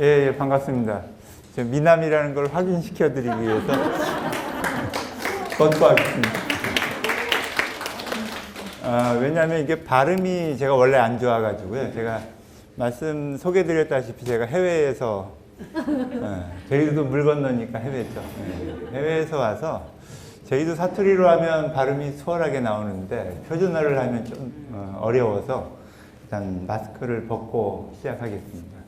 예, 반갑습니다. 저 미남이라는 걸 확인시켜 드리기 위해서 걷고 왔습니다. 왜냐하면 이게 발음이 제가 원래 안 좋아가지고요. 제가 말씀 소개드렸다시피 제가 해외에서 제주도 물 건너니까 해외죠. 해외에서 와서 제주도 사투리로 하면 발음이 수월하게 나오는데 표준어를 하면 좀 어려워서 일단 마스크를 벗고 시작하겠습니다.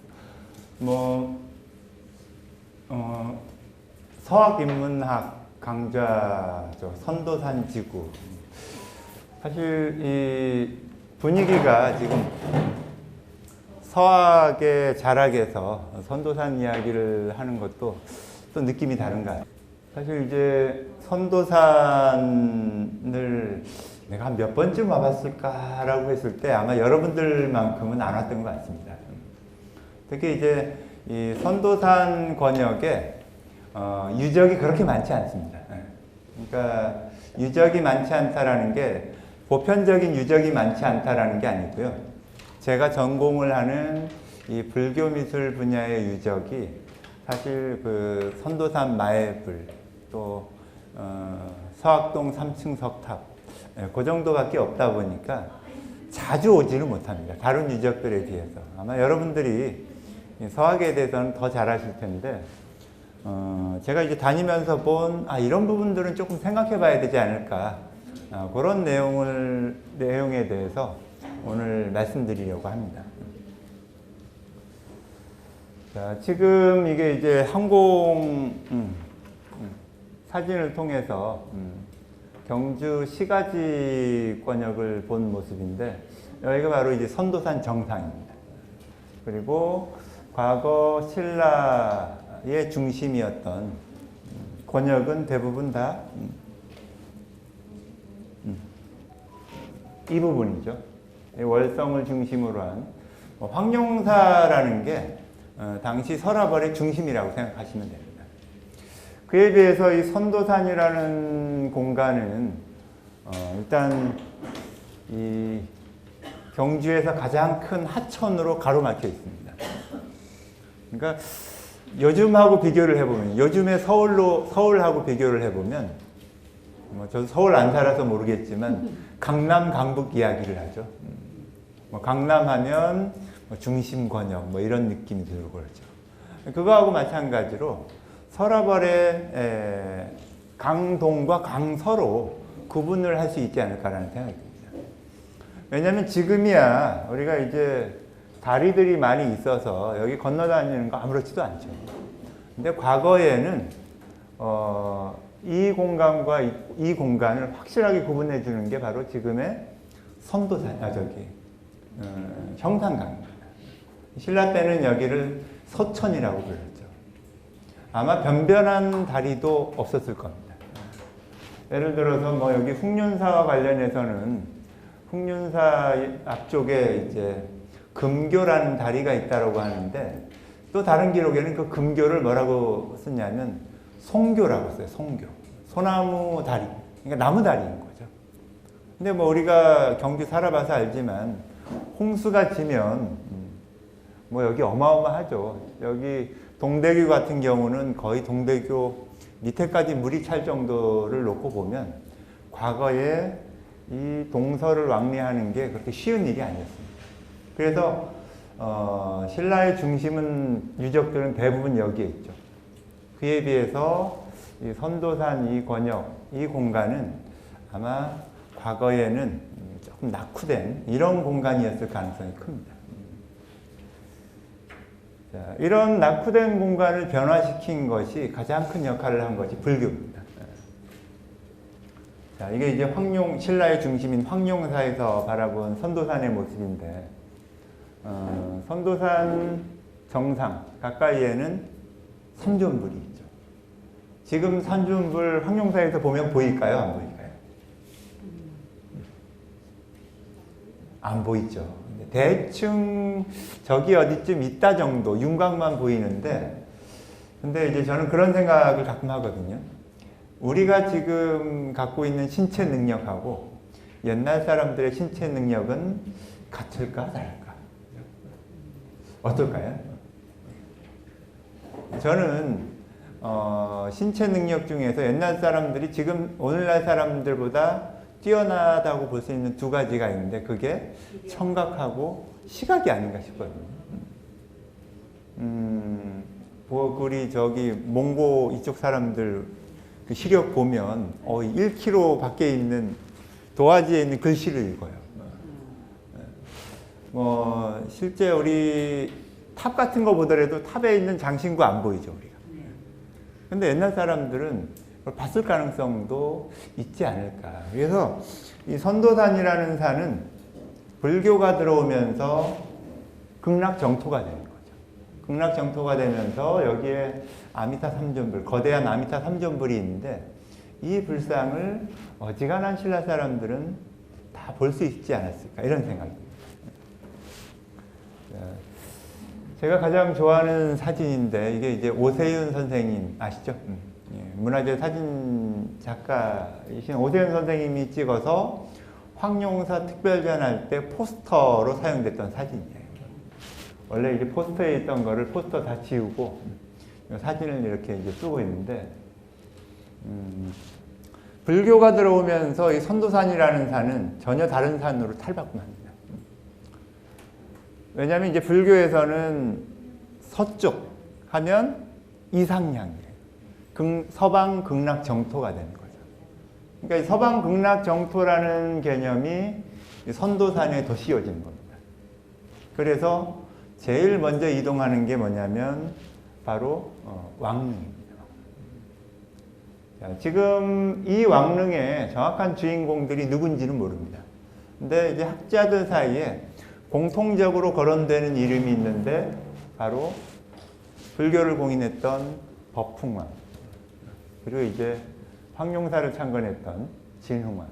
서학인문학 강좌죠. 선도산 지구. 사실 이 분위기가 지금 서학의 자락에서 선도산 이야기를 하는 것도 또 느낌이 다른가. 사실 이제 선도산을 내가 한 몇 번쯤 와봤을까라고 했을 때 아마 여러분들만큼은 안 왔던 것 같습니다. 특히 이제 이 선도산 권역에 유적이 그렇게 많지 않습니다. 그러니까 유적이 많지 않다라는 게 보편적인 유적이 많지 않다라는 게 아니고요. 제가 전공을 하는 이 불교 미술 분야의 유적이 사실 그 선도산 마애불 또 서학동 3층 석탑 그 정도밖에 없다 보니까 자주 오지는 못합니다. 다른 유적들에 비해서. 아마 여러분들이 서학에 대해서는 더 잘 아실 텐데 제가 이제 다니면서 본 이런 부분들은 조금 생각해 봐야 되지 않을까 그런 내용에 대해서 오늘 말씀드리려고 합니다. 자, 지금 이게 이제 항공 사진을 통해서 경주 시가지 권역을 본 모습인데 여기가 바로 이제 선도산 정상입니다. 그리고 과거 신라의 중심이었던 권역은 대부분 다 이 부분이죠. 월성을 중심으로 한 황룡사라는 게 당시 서라벌의 중심이라고 생각하시면 됩니다. 그에 비해서 이 선도산이라는 공간은 일단 이 경주에서 가장 큰 하천으로 가로막혀 있습니다. 그러니까 요즘하고 비교를 해보면 요즘의 서울하고 비교를 해보면 저도 서울 안 살아서 모르겠지만 강남 강북 이야기를 하죠. 강남하면 중심 권역 이런 느낌이 들고 그렇죠. 그거하고 마찬가지로 서라벌의 강동과 강서로 구분을 할 수 있지 않을까라는 생각이 듭니다. 왜냐하면 지금이야 우리가 이제 다리들이 많이 있어서 여기 건너다니는 거 아무렇지도 않죠. 근데 과거에는 이 공간과 이 공간을 확실하게 구분해 주는 게 바로 지금의 선도산, 형산강입니다. 신라 때는 여기를 서천이라고 불렀죠. 아마 변변한 다리도 없었을 겁니다. 예를 들어서 여기 흑륜사와 관련해서는 흑륜사 앞쪽에 이제 금교라는 다리가 있다고 하는데 또 다른 기록에는 그 금교를 뭐라고 쓰냐면 송교라고 써요. 송교. 소나무 다리. 그러니까 나무 다리인 거죠. 근데 우리가 경주 살아봐서 알지만 홍수가 지면 여기 어마어마하죠. 여기 동대교 같은 경우는 거의 동대교 밑에까지 물이 찰 정도를 놓고 보면 과거에 이 동서를 왕래하는 게 그렇게 쉬운 일이 아니었습니다. 그래서 신라의 중심은 유적들은 대부분 여기에 있죠. 그에 비해서 이 선도산 이 권역, 이 공간은 아마 과거에는 조금 낙후된 이런 공간이었을 가능성이 큽니다. 자, 이런 낙후된 공간을 변화시킨 것이 가장 큰 역할을 한 것이 불교입니다. 자, 이게 이제 신라의 중심인 황룡사에서 바라본 선도산의 모습인데, 선도산 정상 가까이에는 삼존불이 있죠. 지금 삼존불 황룡사에서 보면 보일까요? 안 보일까요? 안 보이죠. 대충 저기 어디쯤 있다 정도 윤곽만 보이는데, 근데 이제 저는 그런 생각을 가끔 하거든요. 우리가 지금 갖고 있는 신체 능력하고 옛날 사람들의 신체 능력은 같을까 다를까? 어떨까요? 저는 신체 능력 중에서 옛날 사람들이 지금 오늘날 사람들보다 뛰어나다고 볼 수 있는 두 가지가 있는데 그게 청각하고 시각이 아닌가 싶거든요. 우리 저기 몽고 이쪽 사람들 그 시력 보면 1km 밖에 있는 도화지에 있는 글씨를 읽어요. 실제 우리 탑 같은 거 보더라도 탑에 있는 장신구 안 보이죠, 우리가. 근데 옛날 사람들은 그걸 봤을 가능성도 있지 않을까. 그래서 이 선도산이라는 산은 불교가 들어오면서 극락정토가 되는 거죠. 극락정토가 되면서 여기에 아미타 삼존불, 거대한 아미타 삼존불이 있는데 이 불상을 어지간한 신라 사람들은 다 볼 수 있지 않았을까 이런 생각입니다. 제가 가장 좋아하는 사진인데 이게 이제 오세윤 선생님 아시죠? 문화재 사진 작가이신 오세윤 선생님이 찍어서 황룡사 특별전 할 때 포스터로 사용됐던 사진이에요. 원래 이제 포스터에 있던 거를 포스터 다 지우고 사진을 이렇게 이제 쓰고 있는데 불교가 들어오면서 이 선도산이라는 산은 전혀 다른 산으로 탈바꿈합니다. 왜냐하면 이제 불교에서는 서쪽 하면 이상향이에요. 서방 극락 정토가 되는 거죠. 그러니까 이 서방 극락 정토라는 개념이 선도산에 더 씌워지는 겁니다. 그래서 제일 먼저 이동하는 게 뭐냐면 바로 왕릉입니다. 자, 지금 이 왕릉의 정확한 주인공들이 누군지는 모릅니다. 근데 이제 학자들 사이에 공통적으로 거론되는 이름이 있는데 바로 불교를 공인했던 법풍왕, 그리고 이제 황룡사를 창건했던 진흥왕,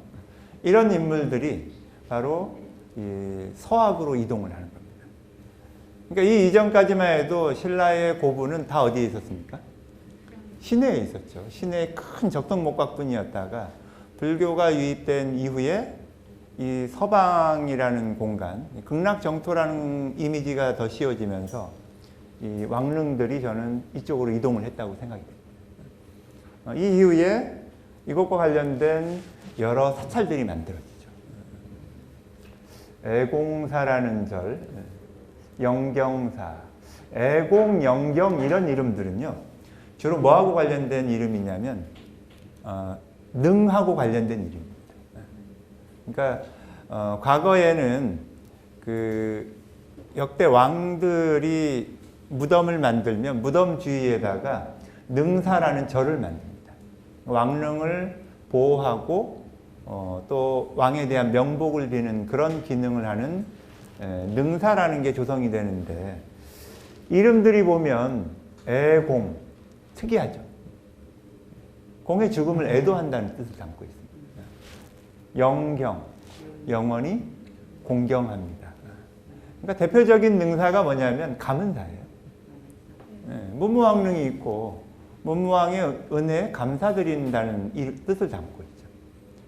이런 인물들이 바로 이 서학으로 이동을 하는 겁니다. 그러니까 이 이전까지만 해도 신라의 고부는 다 어디에 있었습니까? 시내에 있었죠. 시내의 큰 적덕목각분이었다가 불교가 유입된 이후에 이 서방이라는 공간, 극락정토라는 이미지가 더 씌워지면서 이 왕릉들이 저는 이쪽으로 이동을 했다고 생각이 됩니다. 이 이후에 이것과 관련된 여러 사찰들이 만들어지죠. 애공사라는 절, 영경사, 애공, 영경 이런 이름들은요 주로 뭐하고 관련된 이름이냐면 능하고 관련된 이름입니다. 그러니까 과거에는 그 역대 왕들이 무덤을 만들면 무덤 주위에다가 능사라는 절을 만듭니다. 왕릉을 보호하고 또 왕에 대한 명복을 비는 그런 기능을 하는 능사라는 게 조성이 되는데 이름들이 보면 애공, 특이하죠. 공의 죽음을 애도한다는 뜻을 담고 있습니다. 영경, 영원히 공경합니다. 그러니까 대표적인 능사가 뭐냐면 가문사예요. 문무왕릉이 있고 문무왕의 은혜에 감사드린다는 뜻을 담고 있죠.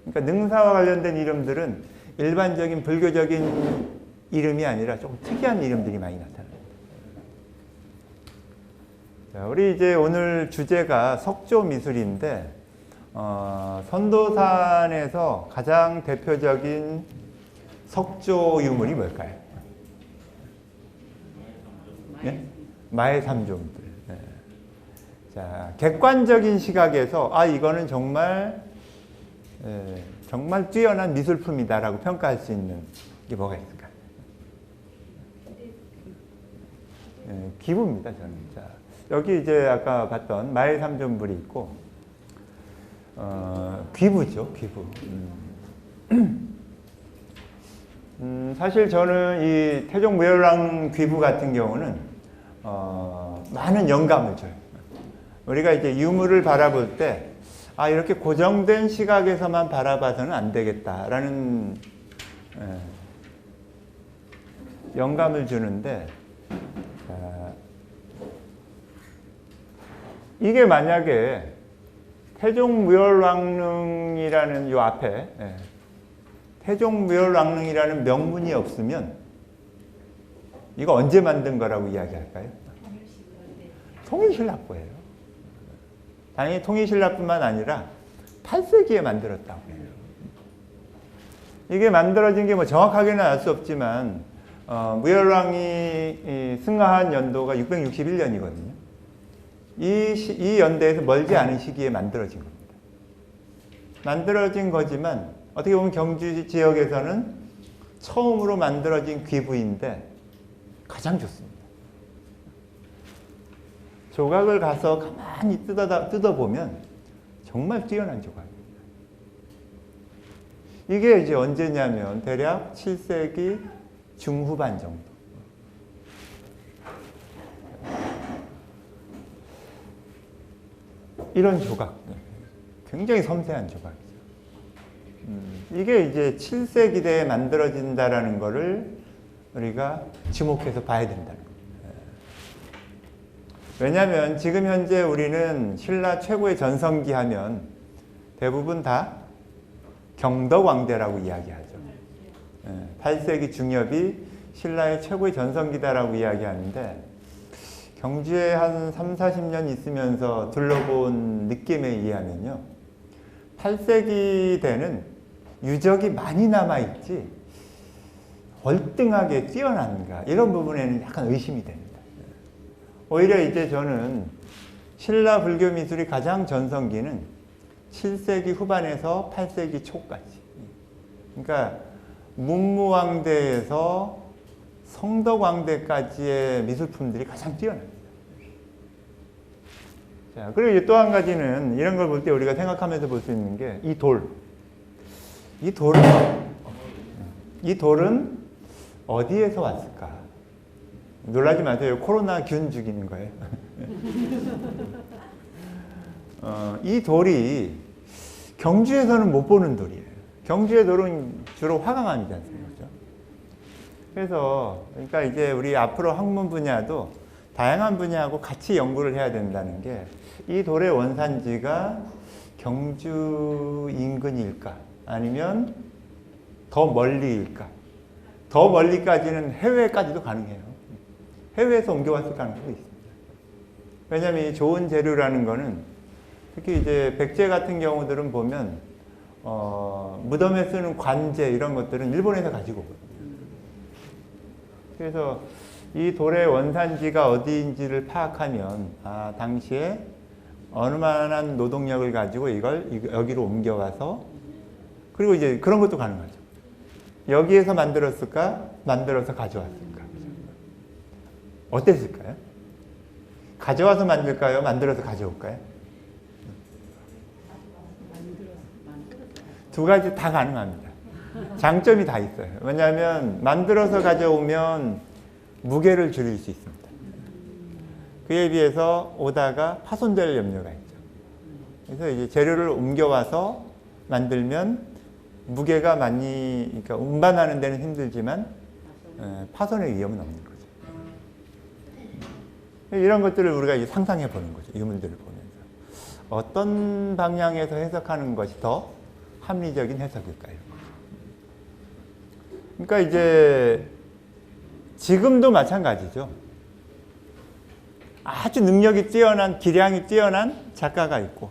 그러니까 능사와 관련된 이름들은 일반적인 불교적인 이름이 아니라 조금 특이한 이름들이 많이 나타납니다. 자, 우리 이제 오늘 주제가 석조 미술인데 선도산에서 가장 대표적인 석조 유물이 뭘까요? 예? 마해삼존불. 네. 자, 객관적인 시각에서 이거는 정말 정말 뛰어난 미술품이다라고 평가할 수 있는 게 뭐가 있을까요? 기부입니다, 저는. 자, 여기 이제 아까 봤던 마해삼존불이 있고 귀부죠, 귀부. 사실 저는 이 태종무열왕 귀부 같은 경우는 많은 영감을 줘요. 우리가 이제 유물을 바라볼 때 이렇게 고정된 시각에서만 바라봐서는 안 되겠다라는 영감을 주는데 이게 만약에 태종무열왕릉이라는 요 앞에 태종무열왕릉이라는 명문이 없으면 이거 언제 만든 거라고 이야기할까요? 통일신라거예요. 당연히 통일신라뿐만 아니라 8세기에 만들었다고 해요. 이게 만들어진 게 뭐 정확하게는 알 수 없지만 무열왕이 승하한 연도가 661년이거든요. 이 연대에서 멀지 않은 시기에 만들어진 겁니다. 만들어진 거지만 어떻게 보면 경주 지역에서는 처음으로 만들어진 귀부인데 가장 좋습니다. 조각을 가서 가만히 뜯어보면 정말 뛰어난 조각입니다. 이게 이제 언제냐면 대략 7세기 중후반 정도. 이런 조각. 굉장히 섬세한 조각이죠. 이게 이제 7세기대에 만들어진다라는 거를 우리가 주목해서 봐야 된다는 거예요. 왜냐하면 지금 현재 우리는 신라 최고의 전성기 하면 대부분 다 경덕왕대라고 이야기하죠. 8세기 중엽이 신라의 최고의 전성기다라고 이야기하는데 경주에 한 3, 40년 있으면서 둘러본 느낌에 의하면요. 8세기 때는 유적이 많이 남아있지 월등하게 뛰어난가 이런 부분에는 약간 의심이 됩니다. 오히려 이제 저는 신라 불교 미술이 가장 전성기는 7세기 후반에서 8세기 초까지. 그러니까 문무왕대에서 성덕왕대까지의 미술품들이 가장 뛰어납니다. 자, 그리고 이제 또 한 가지는 이런 걸 볼 때 우리가 생각하면서 볼 수 있는 게 이 돌. 이 돌은 어디에서 왔을까? 놀라지 마세요. 코로나 균 죽이는 거예요. 이 돌이 경주에서는 못 보는 돌이에요. 경주의 돌은 주로 화강암이지 않습니까? 그렇죠? 그래서 그러니까 이제 우리 앞으로 학문 분야도 다양한 분야하고 같이 연구를 해야 된다는 게 이 돌의 원산지가 경주 인근일까? 아니면 더 멀리일까? 더 멀리까지는 해외까지도 가능해요. 해외에서 옮겨왔을 가능성도 있습니다. 왜냐하면 이 좋은 재료라는 거는 특히 이제 백제 같은 경우들은 보면 무덤에 쓰는 관제 이런 것들은 일본에서 가지고 오거든요. 그래서 이 돌의 원산지가 어디인지를 파악하면 당시에 어느 만한 노동력을 가지고 이걸 여기로 옮겨와서 그리고 이제 그런 것도 가능하죠. 여기에서 만들었을까? 만들어서 가져왔을까? 어땠을까요? 가져와서 만들까요? 만들어서 가져올까요? 두 가지 다 가능합니다. 장점이 다 있어요. 왜냐하면 만들어서 가져오면 무게를 줄일 수 있습니다. 그에 비해서 오다가 파손될 염려가 있죠. 그래서 이제 재료를 옮겨와서 만들면 무게가 많이, 그러니까 운반하는 데는 힘들지만 파손의 위험은 없는 거죠. 이런 것들을 우리가 이제 상상해 보는 거죠. 유물들을 보면서. 어떤 방향에서 해석하는 것이 더 합리적인 해석일까요? 그러니까 이제 지금도 마찬가지죠. 아주 능력이 뛰어난, 기량이 뛰어난 작가가 있고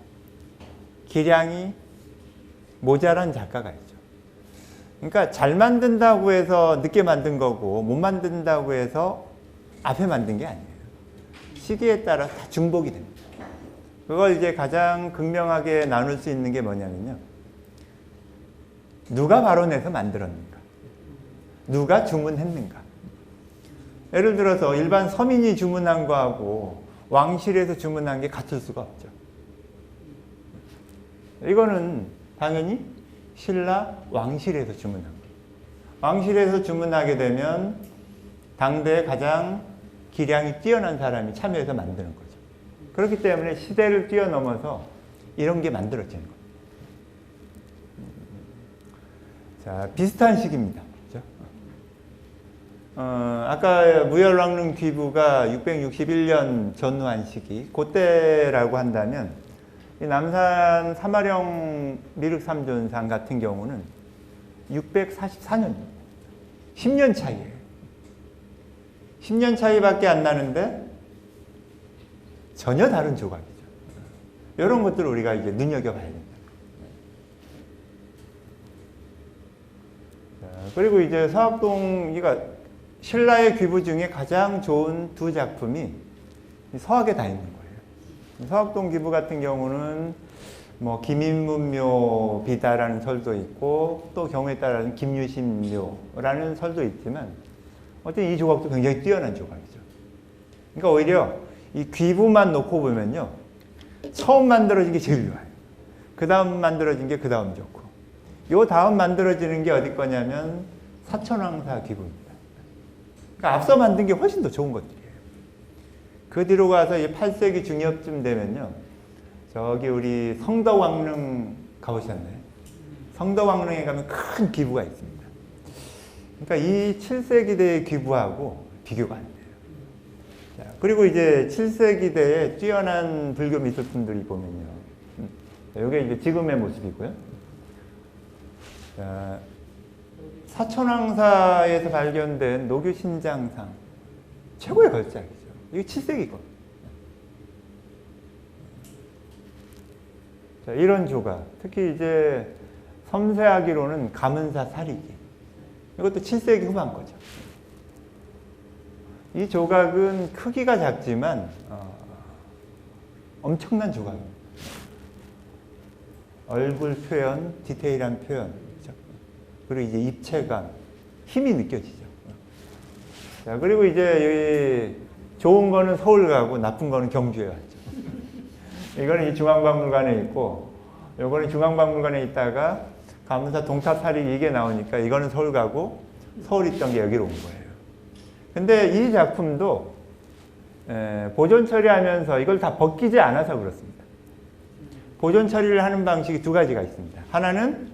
기량이 모자란 작가가 있죠. 그러니까 잘 만든다고 해서 늦게 만든 거고 못 만든다고 해서 앞에 만든 게 아니에요. 시기에 따라 다 중복이 됩니다. 그걸 이제 가장 극명하게 나눌 수 있는 게 뭐냐면요. 누가 발원해서 만들었는가? 누가 주문했는가? 예를 들어서 일반 서민이 주문한 거하고 왕실에서 주문한 게 같을 수가 없죠. 이거는 당연히 신라 왕실에서 주문한 거예요. 왕실에서 주문하게 되면 당대에 가장 기량이 뛰어난 사람이 참여해서 만드는 거죠. 그렇기 때문에 시대를 뛰어넘어서 이런 게 만들어지는 거예요. 자, 비슷한 시기입니다. 그렇죠? 아까 무열왕릉 귀부가 661년 전후한 시기, 그때라고 한다면 이 남산 사마령 미륵삼존상 같은 경우는 644년입니다. 10년 차이에요. 10년 차이밖에 안 나는데 전혀 다른 조각이죠. 이런 것들을 우리가 이제 눈여겨봐야 된다. 그리고 이제 서학동, 그러니까 신라의 귀부 중에 가장 좋은 두 작품이 서학에 다 있는 거예요. 서학동 귀부 같은 경우는 뭐 김인문묘 비다라는 설도 있고 또 경우에 따라서는 김유신묘라는 설도 있지만 어쨌든 이 조각도 굉장히 뛰어난 조각이죠. 그러니까 오히려 이 귀부만 놓고 보면요, 처음 만들어진 게 제일 좋아요. 그 다음 만들어진 게 그 다음 좋고, 요 다음 만들어지는 게 어디 거냐면 사천왕사 귀부입니다. 그러니까 앞서 만든 게 훨씬 더 좋은 것들이에요. 그 뒤로 가서 이 8세기 중엽쯤 되면요, 저기 우리 성덕왕릉 가보셨나요? 성덕왕릉에 가면 큰 귀부가 있습니다. 그러니까 이 7세기대의 귀부하고 비교가 안 돼요. 자, 그리고 이제 7세기대에 뛰어난 불교 미술품들이 보면요, 이게 이제 지금의 모습이고요. 자, 사천왕사에서 발견된 노규신장상, 최고의 걸작이죠. 이게 7세기 거. 자, 이런 조각, 특히 이제 섬세하기로는 가문사 사리기, 이것도 7세기 후반 거죠. 이 조각은 크기가 작지만 엄청난 조각입니다. 얼굴 표현, 디테일한 표현, 그렇죠? 그리고 이제 입체감, 힘이 느껴지죠. 자, 그리고 이제 좋은 거는 서울 가고 나쁜 거는 경주에 왔죠. 이거는 이 중앙박물관에 있고, 요거는 중앙박물관에 있다가 가문사 동탑사리 이게 나오니까 이거는 서울 가고 서울 있던 게 여기로 온 거예요. 근데 이 작품도 보존 처리하면서 이걸 다 벗기지 않아서 그렇습니다. 보존 처리를 하는 방식이 두 가지가 있습니다. 하나는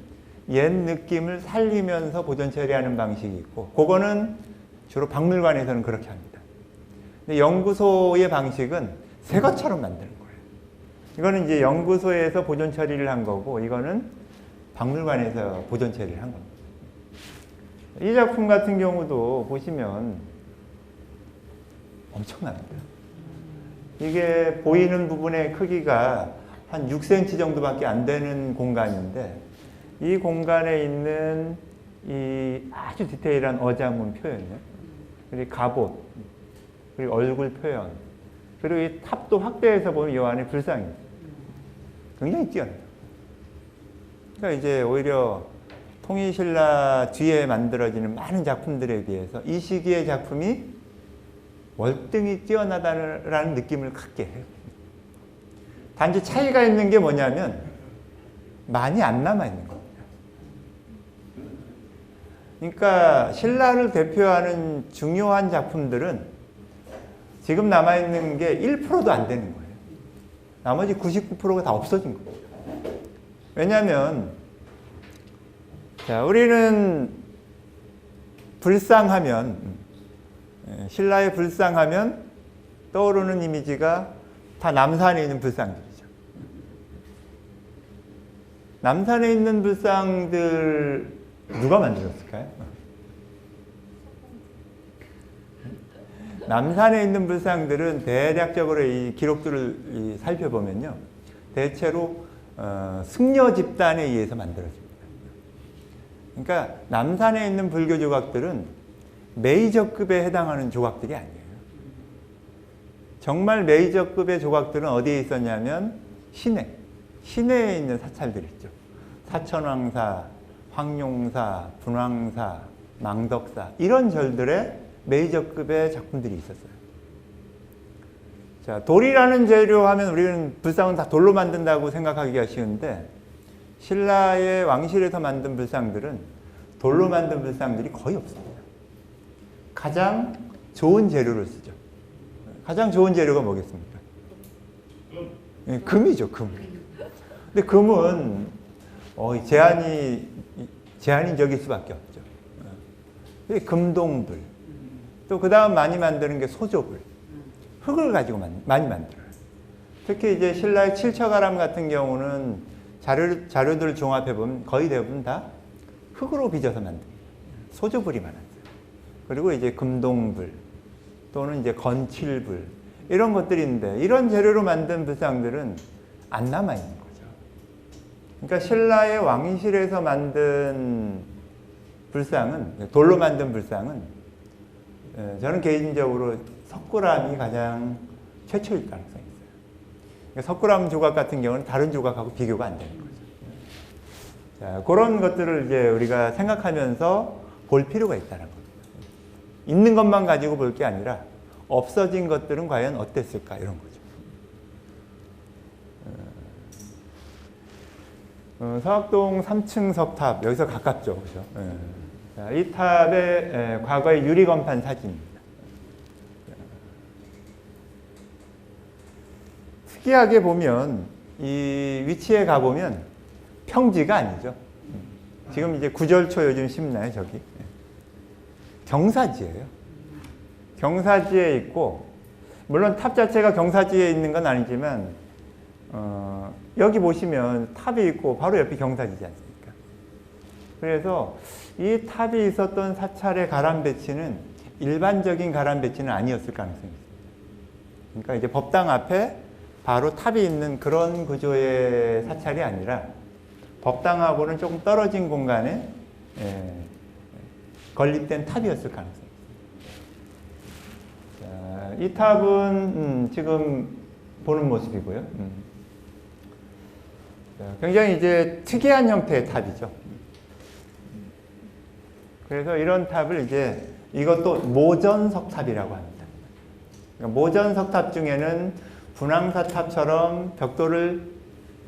옛 느낌을 살리면서 보존 처리하는 방식이 있고, 그거는 주로 박물관에서는 그렇게 합니다. 근데 연구소의 방식은 새 것처럼 만드는 거예요. 이거는 이제 연구소에서 보존 처리를 한 거고, 이거는 박물관에서 보존 처리를 한 겁니다. 이 작품 같은 경우도 보시면 엄청납니다. 이게 보이는 부분의 크기가 한 6cm 정도밖에 안 되는 공간인데, 이 공간에 있는 이 아주 디테일한 어자문 표현이요, 그리고 갑옷, 그리고 얼굴 표현, 그리고 이 탑도 확대해서 보면 이 안에 불상이 굉장히 뛰어나요. 그러니까 이제 오히려 통일신라 뒤에 만들어지는 많은 작품들에 비해서 이 시기의 작품이 월등히 뛰어나다는 느낌을 갖게 해요. 단지 차이가 있는 게 뭐냐면 많이 안 남아있는 겁니다. 그러니까 신라를 대표하는 중요한 작품들은 지금 남아있는 게 1%도 안 되는 거예요. 나머지 99%가 다 없어진 겁니다. 왜냐하면 자, 우리는 불상하면, 신라의 불상하면 떠오르는 이미지가 다 남산에 있는 불상들이죠. 남산에 있는 불상들 누가 만들었을까요? 남산에 있는 불상들은 대략적으로 이 기록들을 살펴보면요, 대체로 승려 집단에 의해서 만들어집니다. 그러니까 남산에 있는 불교 조각들은 메이저급에 해당하는 조각들이 아니에요. 정말 메이저급의 조각들은 어디에 있었냐면 시내에 있는 사찰들이 있죠. 사천왕사, 황룡사, 분왕사, 망덕사, 이런 절들의 메이저급의 작품들이 있었어요. 자, 돌이라는 재료 하면 우리는 불상은 다 돌로 만든다고 생각하기가 쉬운데, 신라의 왕실에서 만든 불상들은 돌로 만든 불상들이 거의 없습니다. 가장 좋은 재료를 쓰죠. 가장 좋은 재료가 뭐겠습니까? 금이죠, 금. 근데 금은 제한적일 수밖에 없죠. 금동불. 또 그 다음 많이 만드는 게 소조불. 흙을 가지고 많이 만들어요. 특히 이제 신라의 칠처가람 같은 경우는 자료들을 종합해보면 거의 대부분 다 흙으로 빚어서 만듭니다. 소조불이 많았어요. 그리고 이제 금동불 또는 이제 건칠불, 이런 것들이 있는데 이런 재료로 만든 불상들은 안 남아있는 거죠. 그러니까 신라의 왕실에서 만든 불상은, 돌로 만든 불상은 저는 개인적으로 석굴암이 가장 최초일 가능성이 있어요. 그러니까 석굴암 조각 같은 경우는 다른 조각하고 비교가 안 되는 거죠. 자, 그런 것들을 이제 우리가 생각하면서 볼 필요가 있다는 겁니다. 있는 것만 가지고 볼 게 아니라 없어진 것들은 과연 어땠을까 이런 거죠. 서학동 3층 석탑, 여기서 가깝죠, 그죠? 자, 이 탑의 과거의 유리건판 사진입니다. 특이하게 보면 이 위치에 가보면 평지가 아니죠. 지금 이제 구절초 요즘 심나요, 저기? 경사지예요. 경사지에 있고, 물론 탑 자체가 경사지에 있는 건 아니지만 여기 보시면 탑이 있고 바로 옆이 경사지지 않습니까? 그래서 이 탑이 있었던 사찰의 가람 배치는 일반적인 가람 배치는 아니었을 가능성이 있습니다. 그러니까 이제 법당 앞에 바로 탑이 있는 그런 구조의 사찰이 아니라 법당하고는 조금 떨어진 공간에 건립된 탑이었을 가능성이 있습니다. 자, 이 탑은 지금 보는 모습이고요. 자, 굉장히 이제 특이한 형태의 탑이죠. 그래서 이런 탑을 이제 이것도 모전석탑이라고 합니다. 그러니까 모전석탑 중에는 분황사탑처럼 벽돌을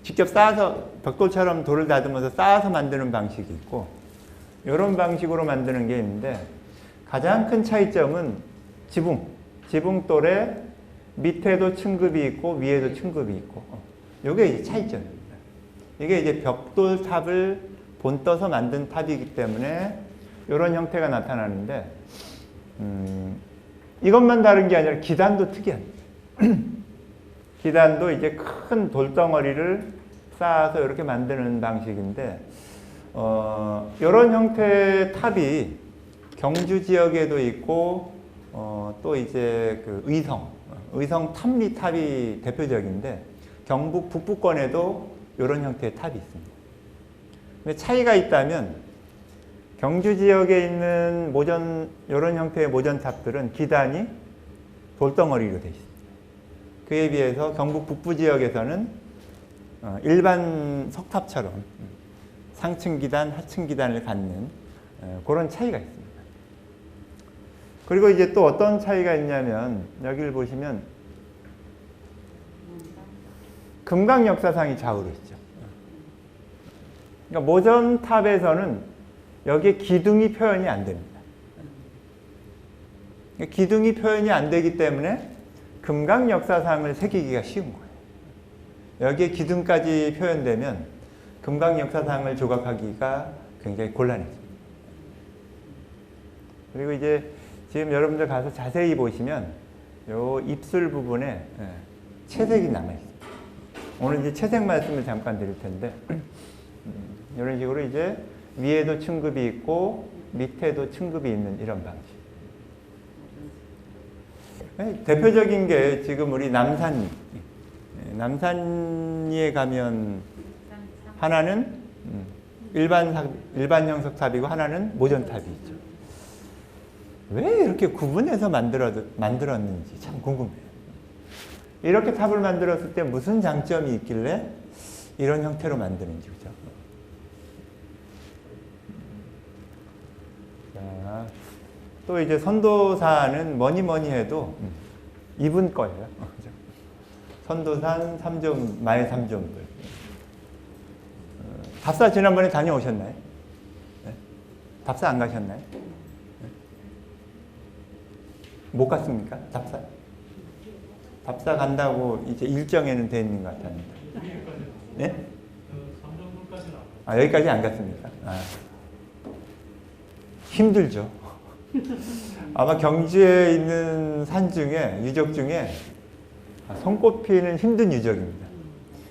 직접 쌓아서 벽돌처럼 돌을 다듬어서 쌓아서 만드는 방식이 있고 이런 방식으로 만드는 게 있는데 가장 큰 차이점은 지붕돌에 밑에도 층급이 있고 위에도 층급이 있고 이게 이제 차이점입니다. 이게 이제 벽돌탑을 본떠서 만든 탑이기 때문에 이런 형태가 나타나는데 이것만 다른 게 아니라 기단도 특이합니다. 기단도 이제 큰 돌덩어리를 쌓아서 이렇게 만드는 방식인데 이런 형태의 탑이 경주 지역에도 있고 또 이제 그 의성 탑리 탑이 대표적인데 경북 북부권에도 이런 형태의 탑이 있습니다. 근데 차이가 있다면 경주 지역에 있는 이런 형태의 모전탑들은 기단이 돌덩어리로 되어 있습니다. 그에 비해서 경북 북부 지역에서는 일반 석탑처럼 상층 기단, 하층 기단을 갖는 그런 차이가 있습니다. 그리고 이제 또 어떤 차이가 있냐면 여기를 보시면 금강 역사상이 좌우로 있죠. 그러니까 모전탑에서는 여기에 기둥이 표현이 안 됩니다. 기둥이 표현이 안 되기 때문에 금강 역사상을 새기기가 쉬운 거예요. 여기에 기둥까지 표현되면 금강 역사상을 조각하기가 굉장히 곤란해집니다. 그리고 이제 지금 여러분들 가서 자세히 보시면 요 입술 부분에 채색이 남아있습니다. 오늘 이제 채색 말씀을 잠깐 드릴 텐데 이런 식으로 이제 위에도 층급이 있고 밑에도 층급이 있는 이런 방식. 대표적인 게 지금 우리 남산리에 가면 하나는 일반형 석탑이고 하나는 모전탑이 있죠. 왜 이렇게 구분해서 만들었는지 참 궁금해요. 이렇게 탑을 만들었을 때 무슨 장점이 있길래 이런 형태로 만드는지, 그죠? 자, 또 이제 선도사는 뭐니 해도 이분 거예요. 선도산 마의 삼종들. 답사 지난번에 다녀오셨나요? 네? 답사 안 가셨나요? 네? 못 갔습니까? 답사? 답사 간다고 이제 일정에는 돼 있는 것 같았는데. 네? 여기까지 안 갔습니까? 힘들죠. 아마 경주에 있는 산 중에, 유적 중에 손꼽히는 힘든 유적입니다.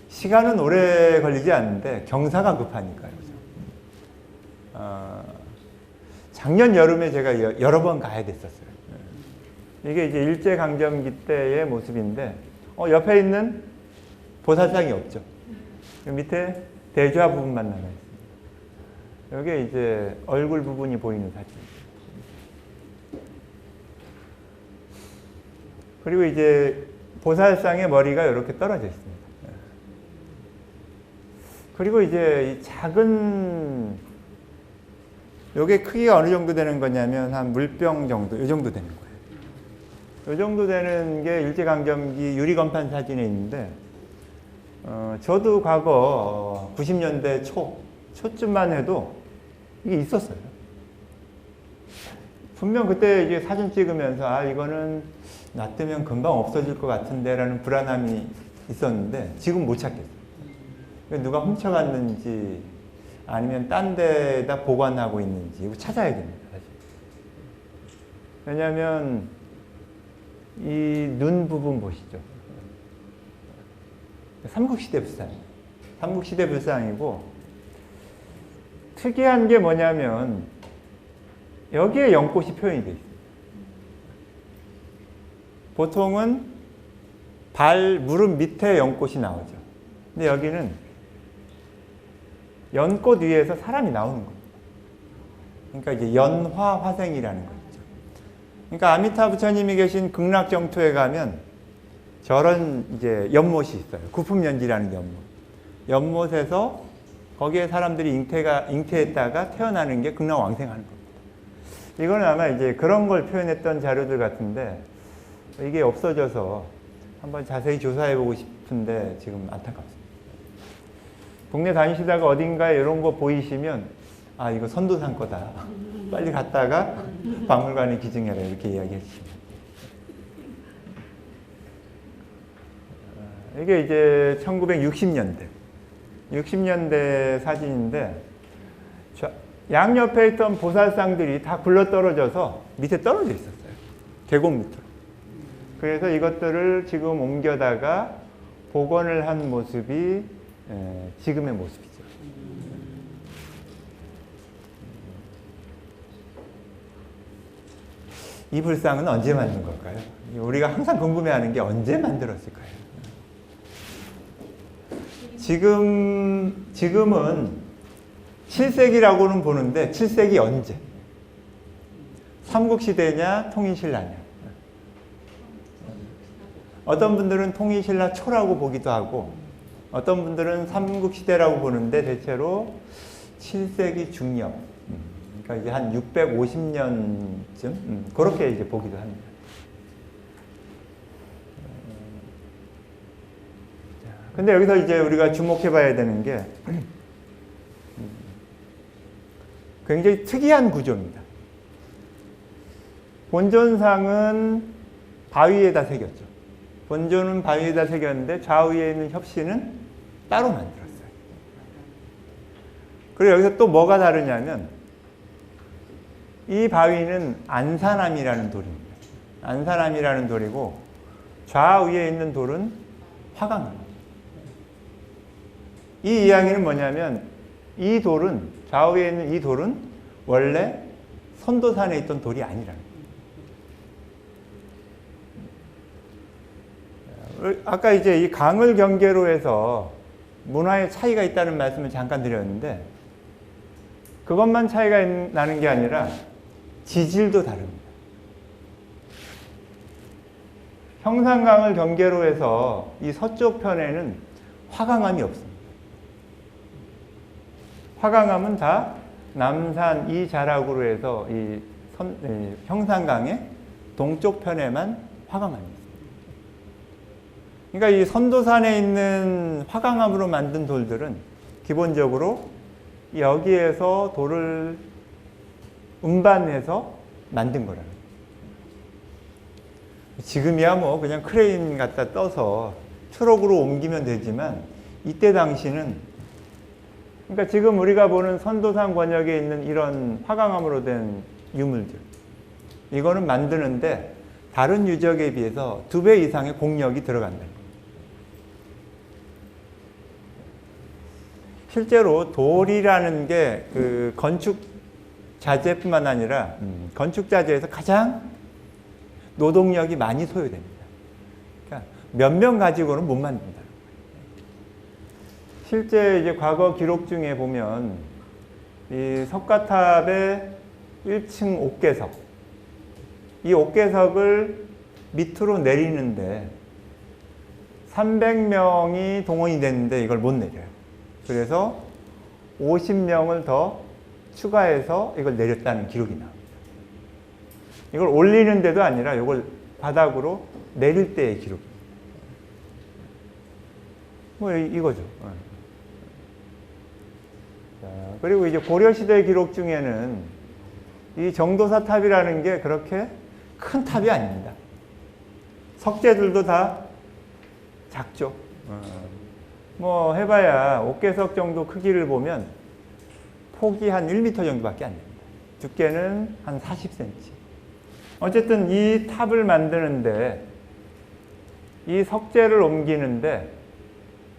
시간은 오래 걸리지 않는데 경사가 급하니까요. 작년 여름에 제가 여러 번 가야 됐었어요. 이게 이제 일제강점기 때의 모습인데, 옆에 있는 보살상이 없죠. 밑에 대좌 부분만 남아 있습니다. 여기에 이제 얼굴 부분이 보이는 사진. 그리고 이제 보살상의 머리가 이렇게 떨어져 있습니다. 그리고 이제 이 작은, 요게 크기가 어느 정도 되는 거냐면 한 물병 정도, 이 정도 되는 거예요. 이 정도 되는 게 일제강점기 유리건판 사진에 있는데, 저도 과거 90년대 초쯤만 해도 이게 있었어요. 분명 그때 이제 사진 찍으면서 이거는 놔두면 금방 없어질 것 같은데 라는 불안함이 있었는데 지금 못 찾겠어요. 누가 훔쳐갔는지 아니면 딴 데다 보관하고 있는지 이거 찾아야 됩니다. 사실. 왜냐하면 이 눈 부분 보시죠. 삼국시대 불상이에요. 삼국시대 불상이고 특이한 게 뭐냐면 여기에 연꽃이 표현이 되어 있어요. 보통은 무릎 밑에 연꽃이 나오죠. 근데 여기는 연꽃 위에서 사람이 나오는 겁니다. 그러니까 이제 연화화생이라는 거죠. 그러니까 아미타 부처님이 계신 극락정토에 가면 저런 이제 연못이 있어요. 구품연지라는 연못. 연못에서 거기에 사람들이 잉태했다가 태어나는 게 극락왕생하는 겁니다. 이거는 아마 이제 그런 걸 표현했던 자료들 같은데 이게 없어져서 한번 자세히 조사해보고 싶은데 지금 안타깝습니다. 국내 다니시다가 어딘가에 이런 거 보이시면 이거 선도산 거다. 빨리 갔다가 박물관에 기증해라 이렇게 이야기해 주시면. 이게 이제 1960년대 사진인데 양옆에 있던 보살상들이 다 굴러떨어져서 밑에 떨어져 있었어요. 계곡 밑으로. 그래서 이것들을 지금 옮겨다가 복원을 한 모습이 지금의 모습이죠. 이 불상은 언제 만든 걸까요? 우리가 항상 궁금해하는 게 언제 만들었을까요? 지금은 7세기라고는 보는데 7세기 언제? 삼국시대냐 통일신라냐? 어떤 분들은 통일신라 초라고 보기도 하고 어떤 분들은 삼국시대라고 보는데 대체로 7세기 중엽, 그러니까 이제 한 650년쯤 그렇게 이제 보기도 합니다. 근데 여기서 이제 우리가 주목해봐야 되는 게 굉장히 특이한 구조입니다. 본존상은 바위에다 새겼죠. 본존은 바위에다 새겼는데 좌우에 있는 협신은 따로 만들었어요. 그리고 여기서 또 뭐가 다르냐면 이 바위는 안산암이라는 돌입니다. 안산암이라는 돌이고 좌우에 있는 돌은 화강암. 이 이야기는 뭐냐면 이 돌은 좌우에 있는 이 돌은 원래 선도산에 있던 돌이 아니라는 거예요. 아까 이제 이 강을 경계로 해서 문화의 차이가 있다는 말씀을 잠깐 드렸는데 그것만 차이가 나는 게 아니라 지질도 다릅니다. 형산강을 경계로 해서 이 서쪽 편에는 화강암이 없습니다. 화강암은 다 남산 이 자락으로 해서 이 형산강의 동쪽 편에만 화강암이 있습니다. 그러니까 이 선도산에 있는 화강암으로 만든 돌들은 기본적으로 여기에서 돌을 운반해서 만든 거라는 거예요. 지금이야 뭐 그냥 크레인 갖다 떠서 트럭으로 옮기면 되지만 이때 당시는 그러니까 지금 우리가 보는 선도산 권역에 있는 이런 화강암으로 된 유물들 이거는 만드는데 다른 유적에 비해서 2배 이상의 공력이 들어간다는 거예요. 실제로 돌이라는 게 그 건축 자재뿐만 아니라 건축 자재에서 가장 노동력이 많이 소요됩니다. 그러니까 몇 명 가지고는 못 만든다. 실제 이제 과거 기록 중에 보면 이 석가탑의 1층 옥계석, 이 옥계석을 밑으로 내리는데 300명이 동원이 됐는데 이걸 못 내려요. 그래서 50명을 더 추가해서 이걸 내렸다는 기록이 나옵니다. 이걸 올리는 데도 아니라 이걸 바닥으로 내릴 때의 기록입니다. 뭐 이거죠. 자, 그리고 이제 고려시대 기록 중에는 이 정도사 탑이라는 게 그렇게 큰 탑이 아닙니다. 석재들도 다 작죠. 뭐 해봐야 옥계석 정도 크기를 보면 폭이 한 1m 정도밖에 안 됩니다. 두께는 한 40cm. 어쨌든 이 탑을 만드는데 이 석재를 옮기는데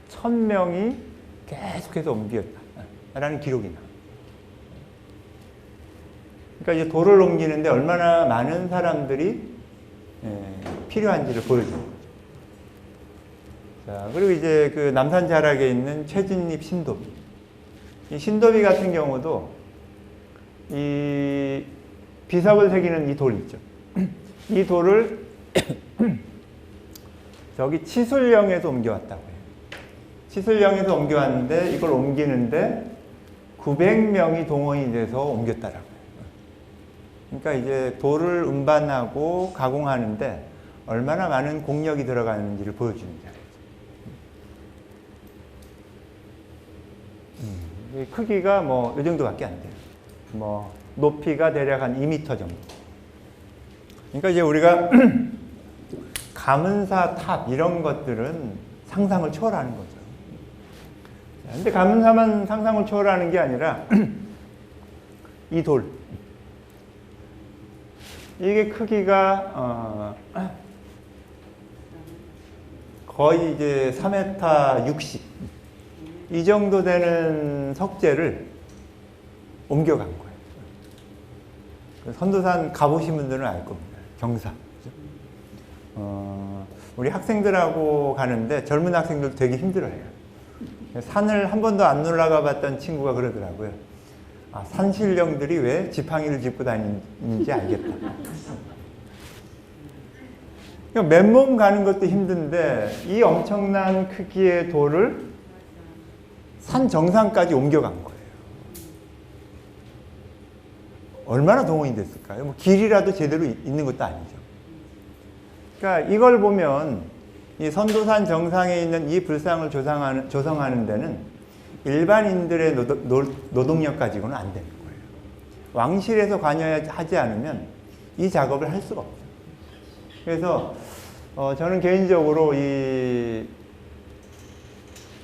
1000명이 계속해서 옮겼다라는 기록이 나와요. 그러니까 이제 돌을 옮기는데 얼마나 많은 사람들이 필요한지를 보여주는 거죠. 자, 그리고 이제 그 남산 자락에 있는 최진립 신도비. 이 신도비 같은 경우도 이 비석을 새기는 이 돌 있죠. 이 돌을 저기 치술령에서 옮겨왔다고 해요. 치술령에서 옮겨왔는데 이걸 옮기는데 900명이 동원이 돼서 옮겼다라고 해요. 그러니까 이제 돌을 운반하고 가공하는데 얼마나 많은 공력이 들어가는지를 보여주는 자리죠. 이 크기가 뭐 이 정도밖에 안 돼요. 뭐 높이가 대략 한 2m 정도. 그러니까 이제 우리가 가문사 탑 이런 것들은 상상을 초월하는 거죠. 근데 가문사만 상상을 초월하는 게 아니라 이 돌. 이게 크기가 거의 이제 3m 60. 이 정도 되는 석재를 옮겨간 거예요. 선도산 가보신 분들은 알 겁니다. 경사. 우리 학생들하고 가는데 젊은 학생들도 되게 힘들어해요. 산을 한 번도 안 올라가 봤던 친구가 그러더라고요. 아, 산신령들이 왜 지팡이를 짚고 다니는지 알겠다. 그러니까 맨몸 가는 것도 힘든데 이 엄청난 크기의 돌을 산 정상까지 옮겨간 거예요. 얼마나 동원이 됐을까요? 뭐 길이라도 제대로 있는 것도 아니죠. 그러니까 이걸 보면 이 선도산 정상에 있는 이 불상을 조성하는 데는 일반인들의 노동력 가지고는 안 되는 거예요. 왕실에서 관여하지 않으면 이 작업을 할 수가 없어요. 그래서 저는 개인적으로 이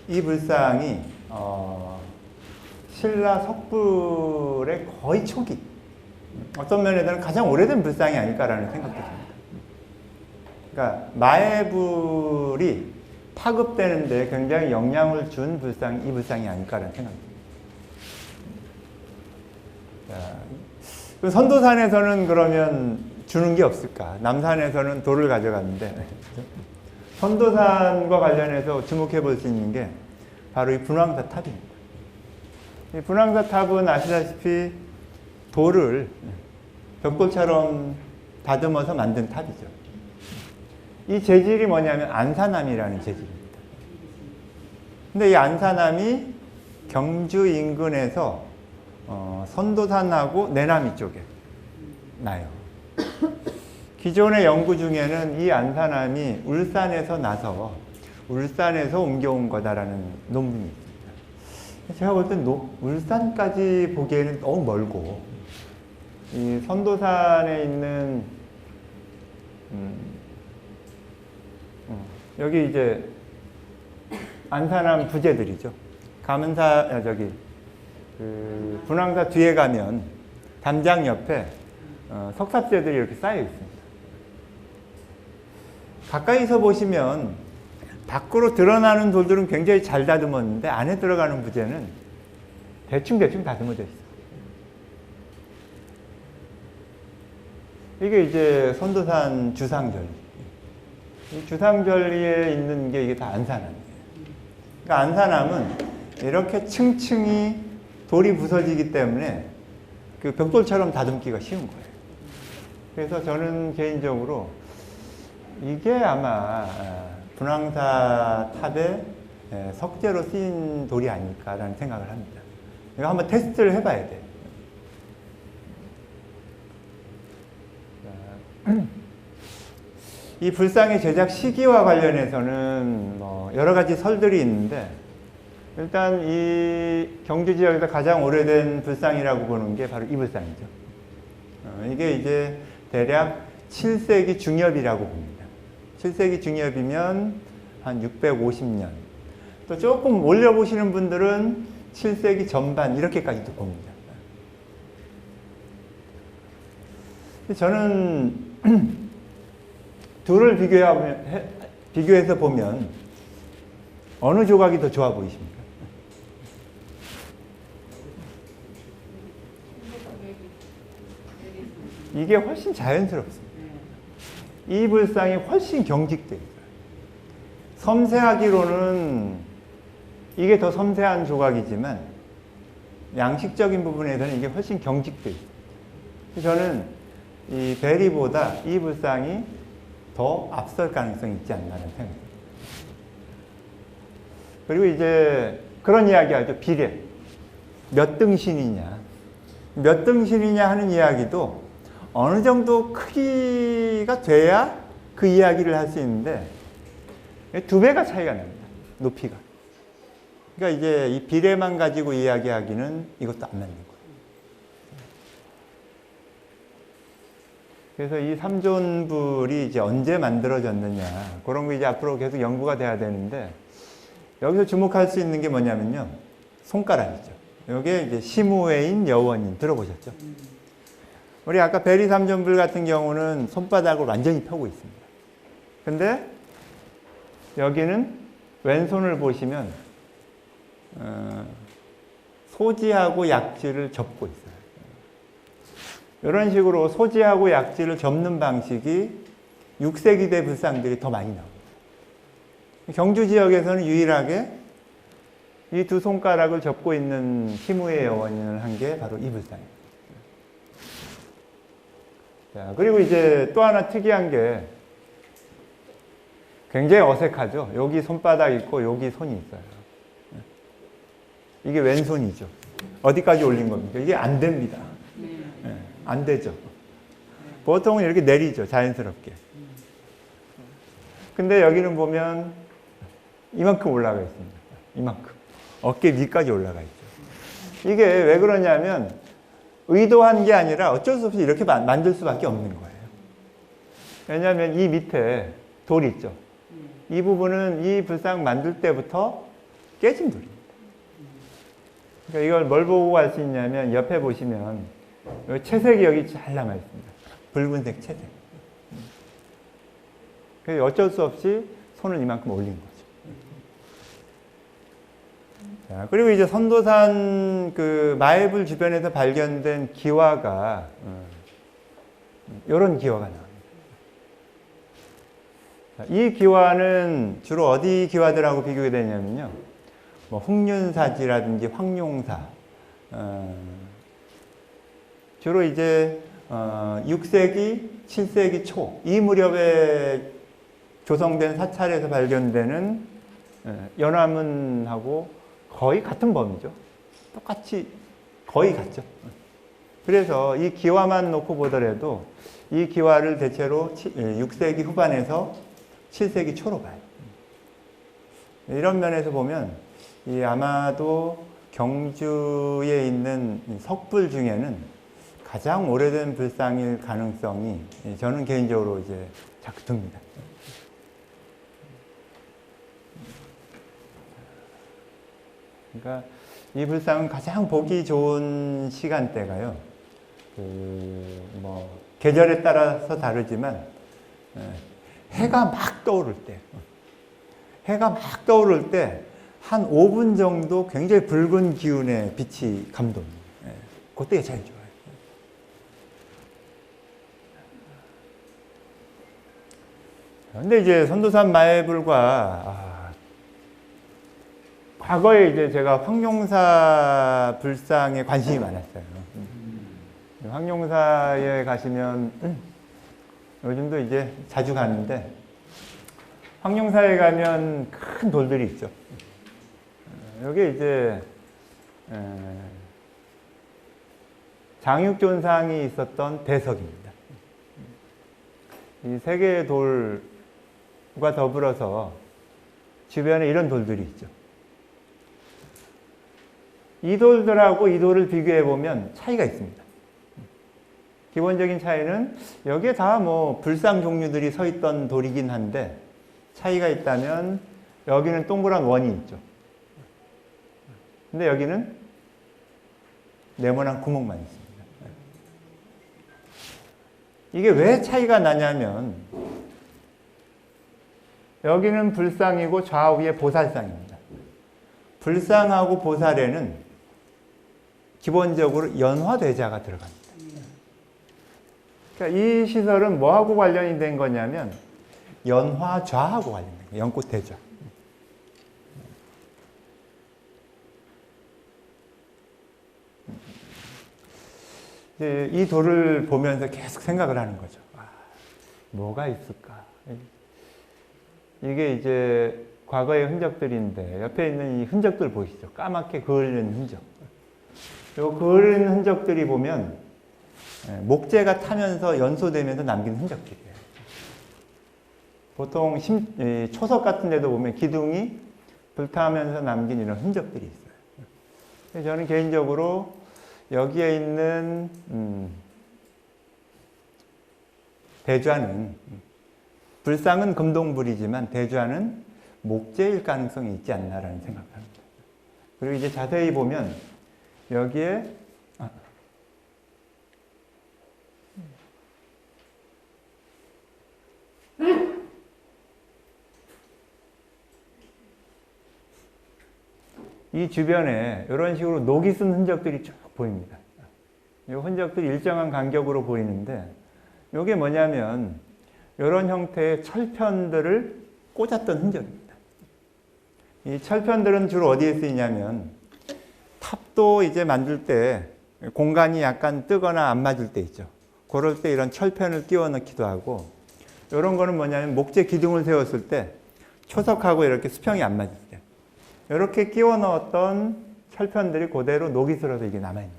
불상이 신라 석불의 거의 초기, 어떤 면에서는 가장 오래된 불상이 아닐까라는 생각도 듭니다. 그러니까 마애불이 파급되는데 굉장히 영향을 준 불상이 이 불상이 아닐까라는 생각이 듭니다. 선도산에서는 그러면 주는 게 없을까? 남산에서는 돌을 가져갔는데 선도산과 관련해서 주목해 볼 수 있는 게 바로 이 분황사 탑입니다. 이 분황사 탑은 아시다시피 돌을 벽돌처럼 다듬어서 만든 탑이죠. 이 재질이 뭐냐면 안산암이라는 재질입니다. 근데 이 안산암이 경주 인근에서 선도산하고 내남 이쪽에 나요. 기존의 연구 중에는 이 안산암이 울산에서 나서 울산에서 옮겨온 거다라는 논문이 있습니다. 제가 볼 땐 울산까지 보기에는 너무 멀고 이 선도산에 있는 여기 이제 안산암 부재들이죠. 가문사 그 분황사 뒤에 가면 담장 옆에 석삽재들이 이렇게 쌓여 있습니다. 가까이서 보시면 밖으로 드러나는 돌들은 굉장히 잘 다듬었는데 안에 들어가는 부재는 대충 다듬어져 있어요. 이게 이제 선도산 주상절리. 이 주상절리에 있는 게 이게 다 안산암이에요. 그러니까 안산암은 이렇게 층층이 돌이 부서지기 때문에 그 벽돌처럼 다듬기가 쉬운 거예요. 그래서 저는 개인적으로 이게 아마 분황사 탑의 석재로 쓰인 돌이 아닐까라는 생각을 합니다. 이거 한번 테스트를 해봐야 돼요. 이 불상의 제작 시기와 관련해서는 뭐 여러 가지 설들이 있는데, 일단 이 경주 지역에서 가장 오래된 불상이라고 보는 게 바로 이 불상이죠. 이게 이제 대략 7세기 중엽이라고 봅니다. 7세기 중엽이면 한 650년. 또 조금 올려보시는 분들은 7세기 전반 이렇게까지도 봅니다. 저는 둘을 비교해서 보면 어느 조각이 더 좋아 보이십니까? 이게 훨씬 자연스럽습니다. 이 불상이 훨씬 경직되어 있어요. 섬세하기로는 이게 더 섬세한 조각이지만 양식적인 부분에서는 이게 훨씬 경직되어 있어요. 저는 이 베리보다 이 불상이 더 앞설 가능성이 있지 않나는 생각입니다. 그리고 이제 그런 이야기 하죠. 비례. 몇 등신이냐. 몇 등신이냐 하는 이야기도 어느 정도 크기가 돼야 그 이야기를 할 수 있는데 2배가 차이가 납니다. 높이가. 그러니까 이제 이 비례만 가지고 이야기하기는 이것도 안 맞는 거예요. 그래서 이 삼존불이 이제 언제 만들어졌느냐, 그런 거 이제 앞으로 계속 연구가 돼야 되는데, 여기서 주목할 수 있는 게 뭐냐면요, 손가락이죠. 이게 이제 시무웨인 여원인 들어보셨죠? 우리 아까 베리 삼존불 같은 경우는 손바닥을 완전히 펴고 있습니다. 근데 여기는 왼손을 보시면 소지하고 약지를 접고 있어요. 이런 식으로 소지하고 약지를 접는 방식이 6세기대 불상들이 더 많이 나옵니다. 경주 지역에서는 유일하게 이 두 손가락을 접고 있는 시무의 여원을 한 게 바로 이 불상입니다. 자, 그리고 이제 또 하나 특이한 게 굉장히 어색하죠. 여기 손바닥 있고 여기 손이 있어요. 이게 왼손이죠. 어디까지 올린 겁니까? 이게 안 됩니다. 안 되죠. 보통은 이렇게 내리죠. 자연스럽게. 근데 여기는 보면 이만큼 올라가 있습니다. 이만큼. 어깨 위까지 올라가 있죠. 이게 왜 그러냐면 의도한 게 아니라 어쩔 수 없이 이렇게 만들 수밖에 없는 거예요. 왜냐하면 이 밑에 돌이 있죠. 이 부분은 이 불상 만들 때부터 깨진 돌입니다. 그러니까 이걸 뭘 보고 알 수 있냐면 옆에 보시면 채색이 여기 잘 남아 있습니다. 붉은색 채색. 그래서 어쩔 수 없이 손을 이만큼 올린 거죠. 자, 그리고 이제 선도산 그 마애불 주변에서 발견된 기와가 이런 기와가 나옵니다. 자, 이 기와는 주로 어디 기와들하고 비교가 되냐면요, 뭐 홍륜사지라든지 황룡사, 주로 이제 6세기, 7세기 초 이 무렵에 조성된 사찰에서 발견되는 연화문하고 거의 같은 범위죠. 똑같이 거의 같죠. 그래서 이 기와만 놓고 보더라도 이 기와를 대체로 6세기 후반에서 7세기 초로 봐요. 이런 면에서 보면 이 아마도 경주에 있는 석불 중에는 가장 오래된 불상일 가능성이 저는 개인적으로 이제 자꾸 듭니다. 그러니까 이 불상은 가장 보기 좋은 시간대가요, 뭐 계절에 따라서 다르지만 해가 막 떠오를 때, 해가 막 떠오를 때 한 5분 정도 굉장히 붉은 기운의 빛이 감돕니다. 그때가 제일 좋아요. 근데 이제 선도산 과거에 이제 제가 황룡사 불상에 관심이 많았어요. 황룡사에 가시면 요즘도 이제 자주 가는데 황룡사에 가면 큰 돌들이 있죠. 여기 이제 장육존상이 있었던 대석입니다. 이 세 개의 돌과 더불어서 주변에 이런 돌들이 있죠. 이 돌들하고 이 돌을 비교해 보면 차이가 있습니다. 기본적인 차이는 여기에 다 뭐 불상 종류들이 서 있던 돌이긴 한데 차이가 있다면 여기는 동그란 원이 있죠. 근데 여기는 네모난 구멍만 있습니다. 이게 왜 차이가 나냐면 여기는 불상이고 좌우에 보살상입니다. 불상하고 보살에는 기본적으로 연화대자가 들어갑니다. 그러니까 이 시설은 뭐하고 관련이 된 거냐면 연화좌하고 관련된 거예요. 연꽃대좌. 이 돌을 보면서 계속 생각을 하는 거죠. 뭐가 있을까? 이게 이제 과거의 흔적들인데 옆에 있는 이 흔적들 보이시죠? 까맣게 그을린 흔적. 요 그을린 흔적들이 보면 목재가 타면서 연소되면서 남긴 흔적들이에요. 보통 초석 같은 데도 보면 기둥이 불타면서 남긴 이런 흔적들이 있어요. 저는 개인적으로 여기에 있는 대좌는 불상은 금동불이지만 대좌는 목재일 가능성이 있지 않나라는 생각을 합니다. 그리고 이제 자세히 보면 여기에 이 주변에 이런 식으로 녹이 쓴 흔적들이 쭉 보입니다. 이 흔적들이 일정한 간격으로 보이는데 이게 뭐냐면 이런 형태의 철편들을 꽂았던 흔적입니다. 이 철편들은 주로 어디에 쓰이냐면 탑도 이제 만들 때 공간이 약간 뜨거나 안 맞을 때 있죠. 그럴 때 이런 철편을 끼워 넣기도 하고 이런 거는 뭐냐면 목재 기둥을 세웠을 때 초석하고 이렇게 수평이 안 맞을 때 이렇게 끼워 넣었던 철편들이 그대로 녹이 슬어서 이게 남아있는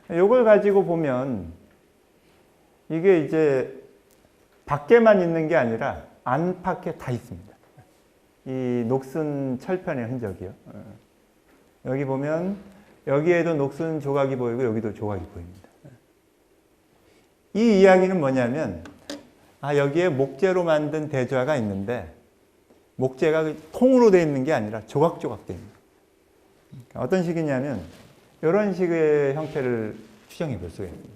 겁니다. 이걸 가지고 보면 이게 이제 밖에만 있는 게 아니라 안팎에 다 있습니다. 이 녹슨 철편의 흔적이요. 여기 보면 여기에도 녹슨 조각이 보이고 여기도 조각이 보입니다. 이 이야기는 뭐냐면 여기에 목재로 만든 대좌가 있는데 목재가 통으로 되어 있는 게 아니라 조각조각 되어 있는 거예요. 어떤 식이냐면 이런 식의 형태를 추정해 볼 수가 있습니다.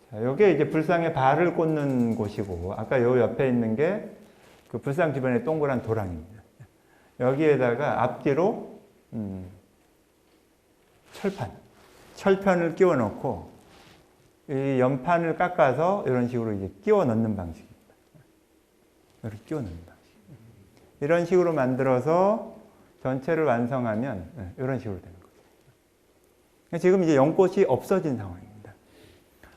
자, 이게 이제 불상에 발을 꽂는 곳이고 아까 요 옆에 있는 게 그 불상 주변의 동그란 도랑입니다. 여기에다가 앞뒤로 철편을 끼워 넣고 이 연판을 깎아서 이런 식으로 이제 끼워 넣는 방식입니다. 이렇게 끼워 넣는 방식. 이런 식으로 만들어서 전체를 완성하면 이런 식으로 되는 거죠. 지금 이제 연꽃이 없어진 상황입니다.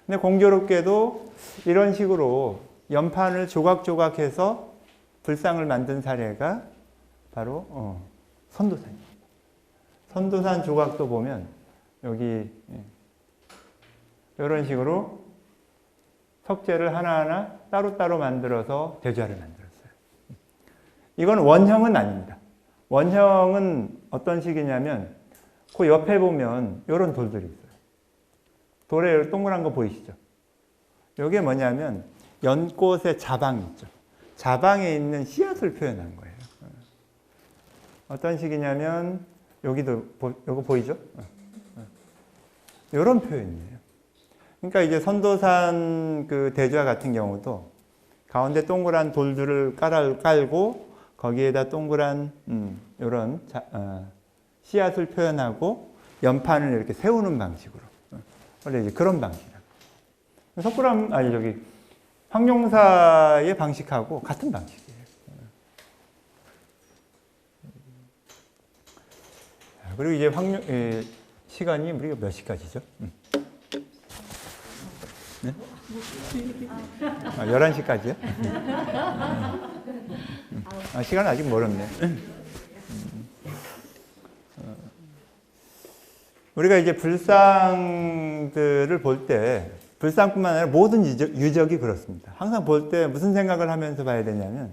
근데 공교롭게도 이런 식으로 연판을 조각조각해서 불상을 만든 사례가 바로 선도산입니다. 선도산 조각도 보면 여기 이런 식으로 석재를 하나하나 따로따로 만들어서 대좌를 만들었어요. 이건 원형은 아닙니다. 원형은 어떤 식이냐면 그 옆에 보면 이런 돌들이 있어요. 돌에 동그란 거 보이시죠? 이게 뭐냐면 연꽃의 자방이 있죠. 자방에 있는 씨앗을 표현한 거예요. 어떤 식이냐면 여기도 이거 보이죠? 이런 표현이에요. 그러니까 이제 선도산 그 대좌 같은 경우도 가운데 동그란 돌들을 깔고 거기에다 동그란 이런 씨앗을 표현하고 연판을 이렇게 세우는 방식으로 원래 이제 그런 방식이라고. 석굴암, 아니, 저기, 황룡사의 방식하고 같은 방식이에요. 그리고 이제 시간이 우리가 몇 시까지죠? 네? 11시까지요? 시간은 아직 멀었네. 우리가 이제 불상들을 볼 때, 불상뿐만 아니라 모든 유적이 그렇습니다. 항상 볼 때 무슨 생각을 하면서 봐야 되냐면,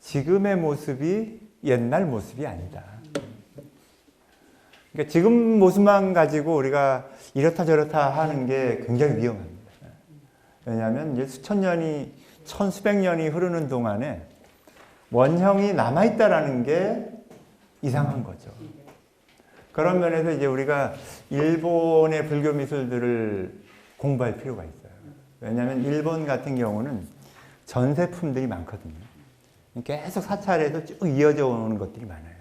지금의 모습이 옛날 모습이 아니다. 그러니까 지금 모습만 가지고 우리가 이렇다 저렇다 하는 게 굉장히 위험합니다. 왜냐하면 이제 수천 년이, 천수백 년이 흐르는 동안에 원형이 남아있다라는 게 이상한 거죠. 그런 면에서 이제 우리가 일본의 불교 미술들을 공부할 필요가 있어요. 왜냐하면 일본 같은 경우는 전세품들이 많거든요. 계속 사찰에서 쭉 이어져 오는 것들이 많아요.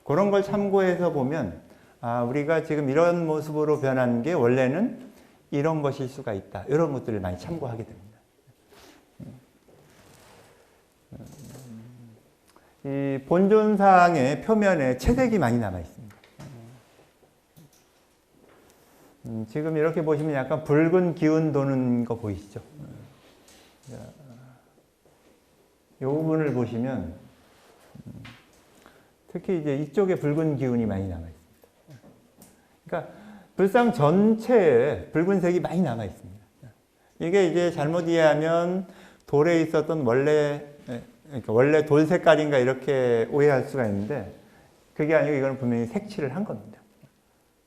그런 걸 참고해서 보면 우리가 지금 이런 모습으로 변한 게 원래는 이런 것일 수가 있다. 이런 것들을 많이 참고하게 됩니다. 이 본존상의 표면에 채색이 많이 남아 있습니다. 지금 이렇게 보시면 약간 붉은 기운 도는 거 보이시죠? 이 부분을 보시면 특히 이제 이쪽에 붉은 기운이 많이 남아 있습니다. 그러니까 불상 전체에 붉은색이 많이 남아 있습니다. 이게 이제 잘못 이해하면 돌에 있었던 원래 돌 색깔인가 이렇게 오해할 수가 있는데 그게 아니고 이거는 분명히 색칠을 한 겁니다.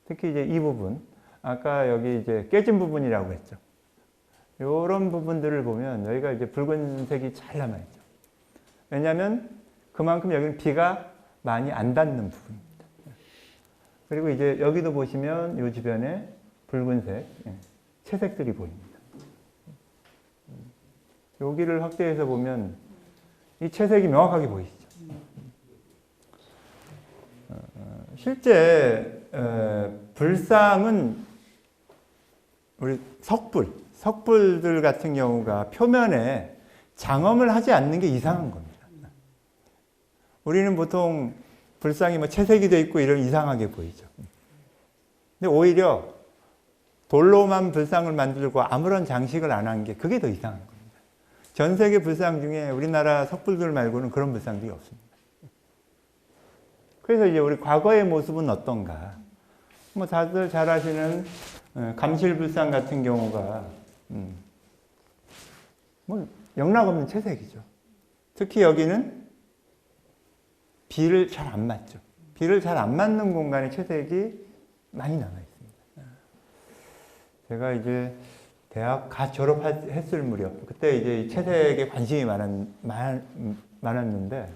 특히 이제 이 부분, 아까 여기 이제 깨진 부분이라고 했죠. 이런 부분들을 보면 여기가 이제 붉은색이 잘 남아있죠. 왜냐하면 그만큼 여기는 비가 많이 안 닿는 부분입니다. 그리고 이제 여기도 보시면 이 주변에 붉은색, 채색들이 보입니다. 여기를 확대해서 보면 이 채색이 명확하게 보이시죠. 실제 불상은 우리 석불들 같은 경우가 표면에 장엄을 하지 않는 게 이상한 겁니다. 우리는 보통 불상이 뭐 채색이 되어 있고 이러면 이상하게 보이죠. 근데 오히려 돌로만 불상을 만들고 아무런 장식을 안 한 게 그게 더 이상한 겁니다. 전 세계 불상 중에 우리나라 석불들 말고는 그런 불상들이 없습니다. 그래서 이제 우리 과거의 모습은 어떤가? 뭐 다들 잘 아시는 감실불상 같은 경우가 뭐 영락없는 채색이죠. 특히 여기는 비를 잘 안 맞죠. 비를 잘 안 맞는 공간에 채색이 많이 남아 있습니다. 제가 이제 대학 갓 졸업했을 무렵, 그때 이제 채색에 관심이 많았는데,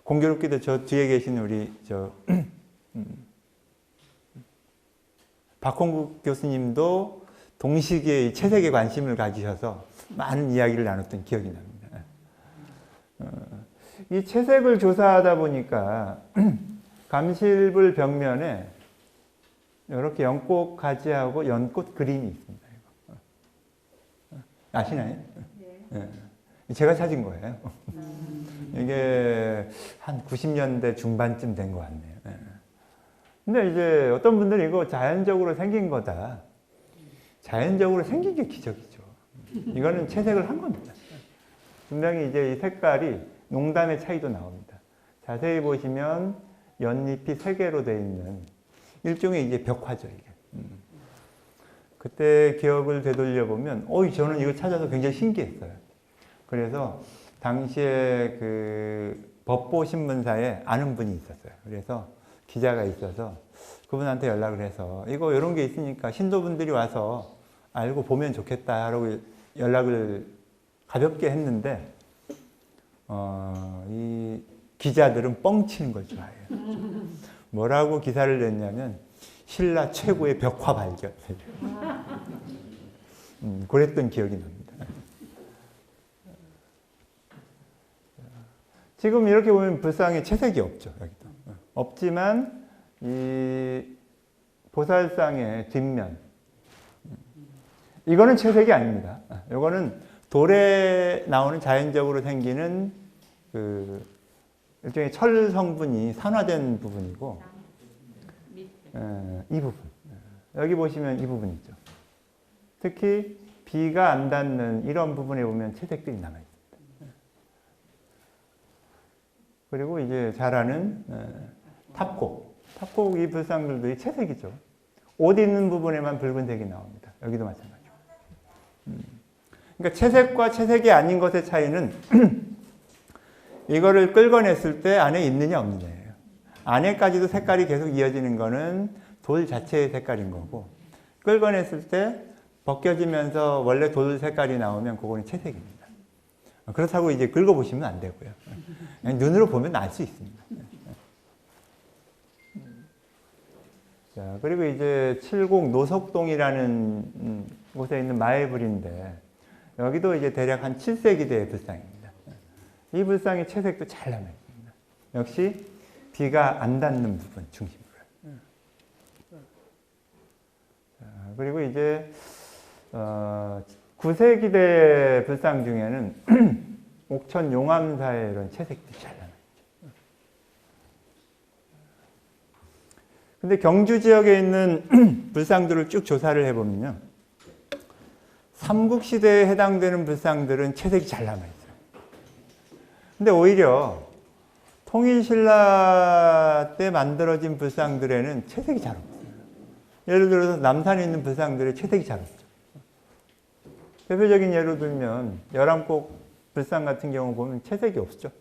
공교롭게도 저 뒤에 계신 우리 박홍국 교수님도 동시기에 채색에 관심을 가지셔서 많은 이야기를 나눴던 기억이 납니다. 이 채색을 조사하다 보니까 감실불 벽면에 이렇게 연꽃 가지하고 연꽃 그림이 있습니다. 아시나요? 네. 제가 찾은 거예요. 이게 한 90년대 중반쯤 된 것 같네요. 근데 이제 어떤 분들은 이거 자연적으로 생긴 거다. 자연적으로 생긴 게 기적이죠. 이거는 채색을 한 겁니다. 분명히 이제 이 색깔이 농담의 차이도 나옵니다. 자세히 보시면 연잎이 3개로 되어 있는 일종의 이제 벽화죠, 이게. 그때 기억을 되돌려 보면, 저는 이거 찾아서 굉장히 신기했어요. 그래서 당시에 그 법보신문사에 아는 분이 있었어요. 그래서 기자가 있어서 그분한테 연락을 해서 이거 이런 게 있으니까 신도분들이 와서 알고 보면 좋겠다 라고 연락을 가볍게 했는데 이 기자들은 뻥치는 걸 좋아해요. 뭐라고 기사를 냈냐면 신라 최고의 벽화 발견. 그랬던 기억이 납니다. 지금 이렇게 보면 불상에 채색이 없죠. 여기도. 없지만 이 보살상의 뒷면 이거는 채색이 아닙니다. 이거는 돌에 나오는 자연적으로 생기는 그 일종의 철 성분이 산화된 부분이고, 이 부분. 여기 보시면 이 부분 있죠. 특히 비가 안 닿는 이런 부분에 보면 채색들이 남아있습니다. 그리고 이제 잘 아는 탑곡. 탑곡 이 불상들도 이 채색이죠. 옷 있는 부분에만 붉은색이 나옵니다. 여기도 마찬가지고. 그러니까 채색과 채색이 아닌 것의 차이는 이거를 끌어냈을 때 안에 있느냐 없느냐예요. 안에까지도 색깔이 계속 이어지는 거는 돌 자체의 색깔인 거고, 끌어냈을 때 벗겨지면서 원래 돌 색깔이 나오면 그거는 채색입니다. 그렇다고 이제 긁어보시면 안 되고요. 그냥 눈으로 보면 알 수 있습니다. 자, 그리고 이제 칠곡 노석동이라는 곳에 있는 마애불인데, 여기도 이제 대략 한 7세기대의 불상입니다. 이 불상의 채색도 잘 남아있습니다. 역시 비가 안 닿는 부분 중심으로. 자, 그리고 이제 9세기대 불상 중에는 옥천 용암사의 이런 채색들이 잘 남아있죠. 근데 경주 지역에 있는 불상들을 쭉 조사를 해보면요, 삼국시대에 해당되는 불상들은 채색이 잘 남아있어요. 근데 오히려 통일신라 때 만들어진 불상들에는 채색이 잘 없어요. 예를 들어서 남산에 있는 불상들의 채색이 잘 없죠. 대표적인 예로 들면 열암곡 불상 같은 경우 보면 채색이 없죠.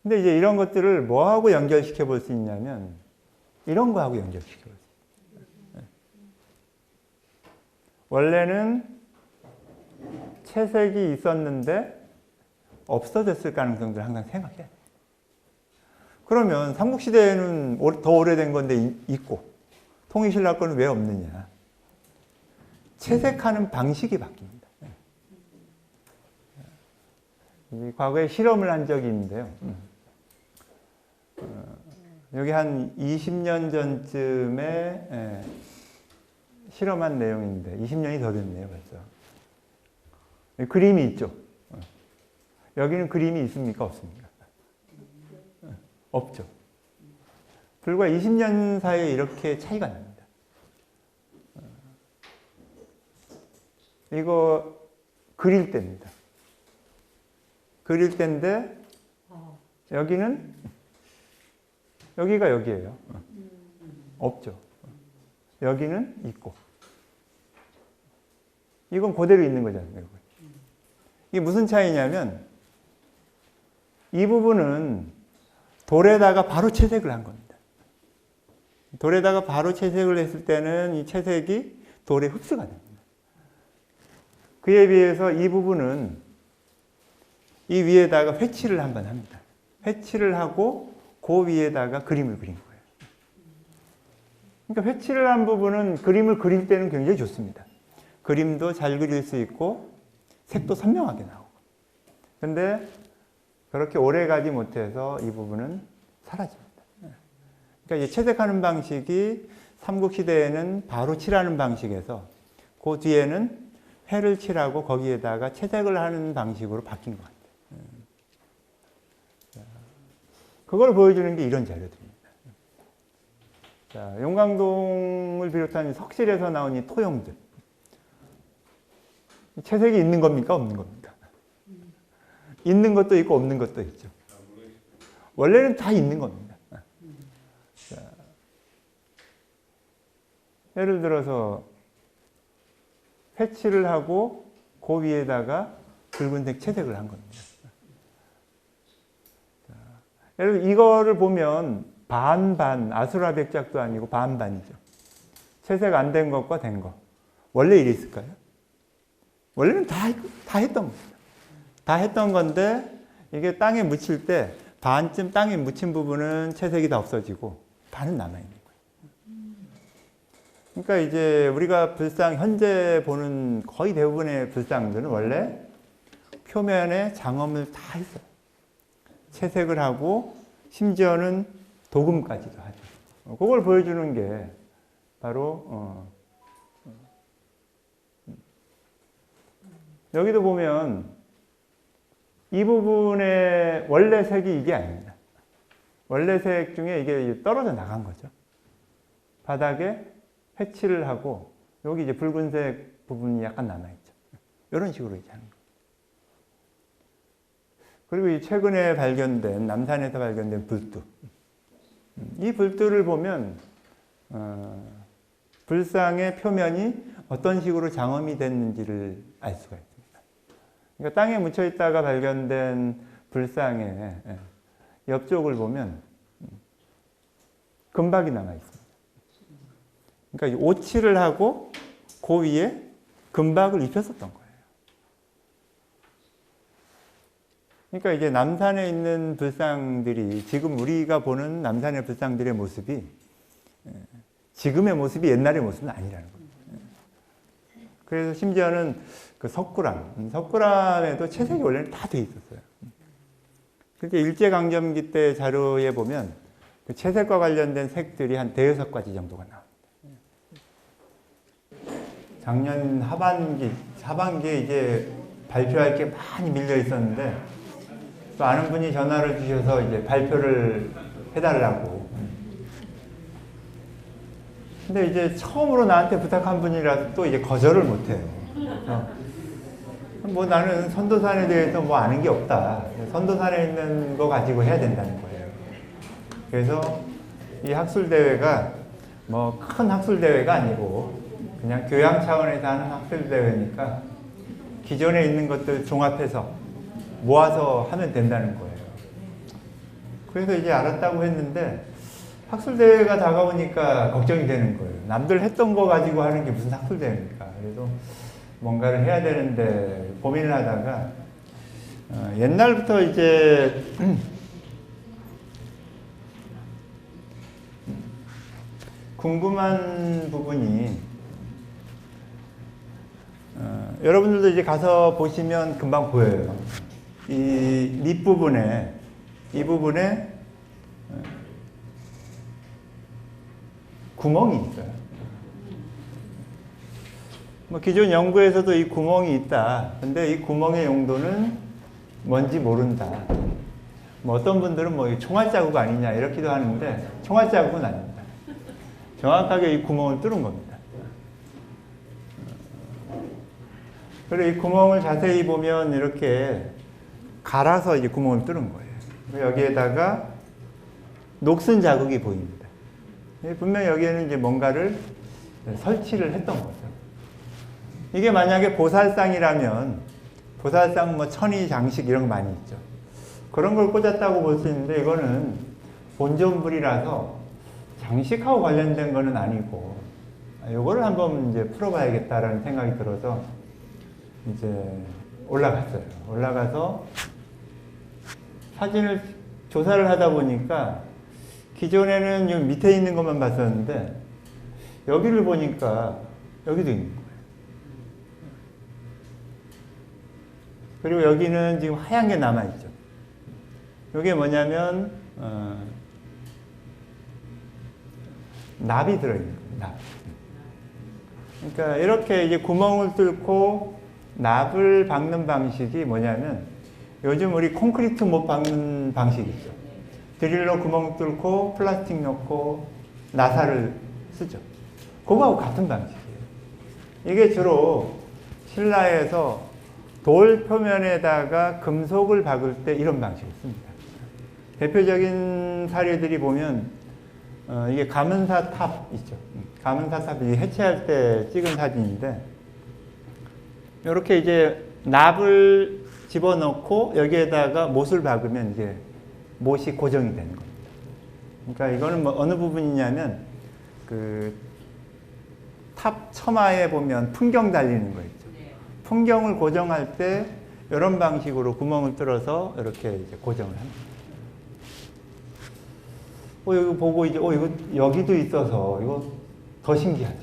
근데 이제 이런 것들을 뭐하고 연결시켜 볼 수 있냐면 이런 거하고 연결시켜 볼 수 있어요. 원래는 채색이 있었는데 없어졌을 가능성들을 항상 생각해야 돼요. 그러면 삼국시대에는 더 오래된 건데 있고 통일신라 거는 왜 없느냐. 채색하는 방식이 바뀝니다. 과거에 실험을 한 적이 있는데요. 여기 한 20년 전쯤에 실험한 내용인데 20년이 더 됐네요, 벌써. 그림이 있죠. 여기는 그림이 있습니까? 없습니까? 없죠. 불과 20년 사이에 이렇게 차이가 납니다. 이거 그릴 때입니다. 그릴 때인데 여기는 여기가 여기예요. 없죠. 여기는 있고. 이건 그대로 있는 거잖아요. 이게 무슨 차이냐면 이 부분은 돌에다가 바로 채색을 한 겁니다. 돌에다가 바로 채색을 했을 때는 이 채색이 돌에 흡수가 됩니다. 그에 비해서 이 부분은 이 위에다가 회칠을 한번 합니다. 회칠을 하고 그 위에다가 그림을 그린 거예요. 그러니까 회칠을 한 부분은 그림을 그릴 때는 굉장히 좋습니다. 그림도 잘 그릴 수 있고 색도 선명하게 나오고. 근데 그렇게 오래 가지 못해서 이 부분은 사라집니다. 그러니까 이제 채색하는 방식이 삼국시대에는 바로 칠하는 방식에서 그 뒤에는 회를 칠하고 거기에다가 채색을 하는 방식으로 바뀐 것 같아요. 그걸 보여주는 게 이런 자료들입니다. 자, 용광동을 비롯한 석실에서 나온 이 토형들. 채색이 있는 겁니까? 없는 겁니까? 있는 것도 있고 없는 것도 있죠. 원래는 다 있는 겁니다. 자, 예를 들어서 회칠을 하고 그 위에다가 붉은색 채색을 한 겁니다. 자, 예를 들어 이거를 보면 반반, 아수라백작도 아니고 반반이죠. 채색 안 된 것과 된 것. 원래 이랬을까요? 원래는 다 했던 겁니다. 다 했던 건데 이게 땅에 묻힐 때 반쯤 땅에 묻힌 부분은 채색이 다 없어지고 반은 남아있는 거예요. 그러니까 이제 우리가 불상, 현재 보는 거의 대부분의 불상들은 원래 표면에 장엄을 다 했어요. 채색을 하고 심지어는 도금까지도 하죠. 그걸 보여주는 게 바로 여기도 보면 이 부분의 원래 색이 이게 아닙니다. 원래 색 중에 이게 떨어져 나간 거죠. 바닥에 해치를 하고 여기 이제 붉은색 부분이 약간 남아있죠. 이런 식으로 이제 하는 거예요. 그리고 이 최근에 발견된, 남산에서 발견된 불두. 이 불두를 보면 불상의 표면이 어떤 식으로 장엄이 됐는지를 알 수가 있습니다. 그러니까 땅에 묻혀 있다가 발견된 불상의 옆쪽을 보면 금박이 남아 있습니다. 그러니까 오칠을 하고 그 위에 금박을 입혔었던 거예요. 그러니까 이제 남산에 있는 불상들이 지금 우리가 보는 남산의 불상들의 모습이 지금의 모습이 옛날의 모습은 아니라는 겁니다. 그래서 심지어는 그 석굴암에도 채색이 원래는 다 돼 있었어요. 그렇게 일제강점기 때 자료에 보면 그 채색과 관련된 색들이 한 대여섯 가지 정도가 나옵니다. 작년 하반기에 이제 발표할 게 많이 밀려 있었는데 또 아는 분이 전화를 주셔서 이제 발표를 해달라고. 근데 이제 처음으로 나한테 부탁한 분이라서 또 이제 거절을 못해요. 뭐 나는 선도산에 대해서 뭐 아는 게 없다. 선도산에 있는 거 가지고 해야 된다는 거예요. 그래서 이 학술대회가 뭐 큰 학술대회가 아니고 그냥 교양 차원에서 하는 학술대회니까 기존에 있는 것들 종합해서 모아서 하면 된다는 거예요. 그래서 이제 알았다고 했는데 학술대회가 다가오니까 걱정이 되는 거예요. 남들 했던 거 가지고 하는 게 무슨 학술대회입니까? 그래서 뭔가를 해야 되는데 고민을 하다가 옛날부터 이제 궁금한 부분이 여러분들도 이제 가서 보시면 금방 보여요. 이 밑부분에 이 부분에 구멍이 있어요. 뭐 기존 연구에서도 이 구멍이 있다. 근데 이 구멍의 용도는 뭔지 모른다. 뭐 어떤 분들은 뭐 총알 자국 아니냐 이렇게도 하는데 총알 자국은 아닙니다. 정확하게 이 구멍을 뚫은 겁니다. 그리고 이 구멍을 자세히 보면 이렇게 갈아서 이제 구멍을 뚫은 거예요. 여기에다가 녹슨 자국이 보입니다. 분명히 여기에는 이제 뭔가를 설치를 했던 거죠. 이게 만약에 보살상이라면 보살상 뭐 천이 장식 이런 거 많이 있죠. 그런 걸 꽂았다고 볼 수 있는데 이거는 본전불이라서 장식하고 관련된 거는 아니고 이거를 한번 이제 풀어봐야겠다라는 생각이 들어서 이제 올라갔어요. 올라가서 사진을 조사를 하다 보니까 기존에는 요 밑에 있는 것만 봤었는데 여기를 보니까 여기도 있는 거예요. 그리고 여기는 지금 하얀 게 남아있죠. 이게 뭐냐면 납이 들어있는 거예요. 납. 그러니까 이렇게 이제 구멍을 뚫고 납을 박는 방식이 뭐냐면 요즘 우리 콘크리트 못 박는 방식 있죠. 드릴로 구멍 뚫고 플라스틱 넣고 나사를 쓰죠. 그거하고 같은 방식이에요. 이게 주로 신라에서 돌 표면에다가 금속을 박을 때 이런 방식을 씁니다. 대표적인 사례들이 보면 이게 가문사 탑 있죠. 가문사 탑이 해체할 때 찍은 사진인데 이렇게 이제 납을 집어넣고 여기에다가 못을 박으면 이제 못이 고정이 되는 겁니다. 그러니까 이거는 뭐 어느 부분이냐면 그 탑 처마에 보면 풍경 달리는 거 있죠. 풍경을 고정할 때 이런 방식으로 구멍을 뚫어서 이렇게 이제 고정을 합니다. 이거 보고 이제 이거 여기도 있어서 이거 더 신기하죠.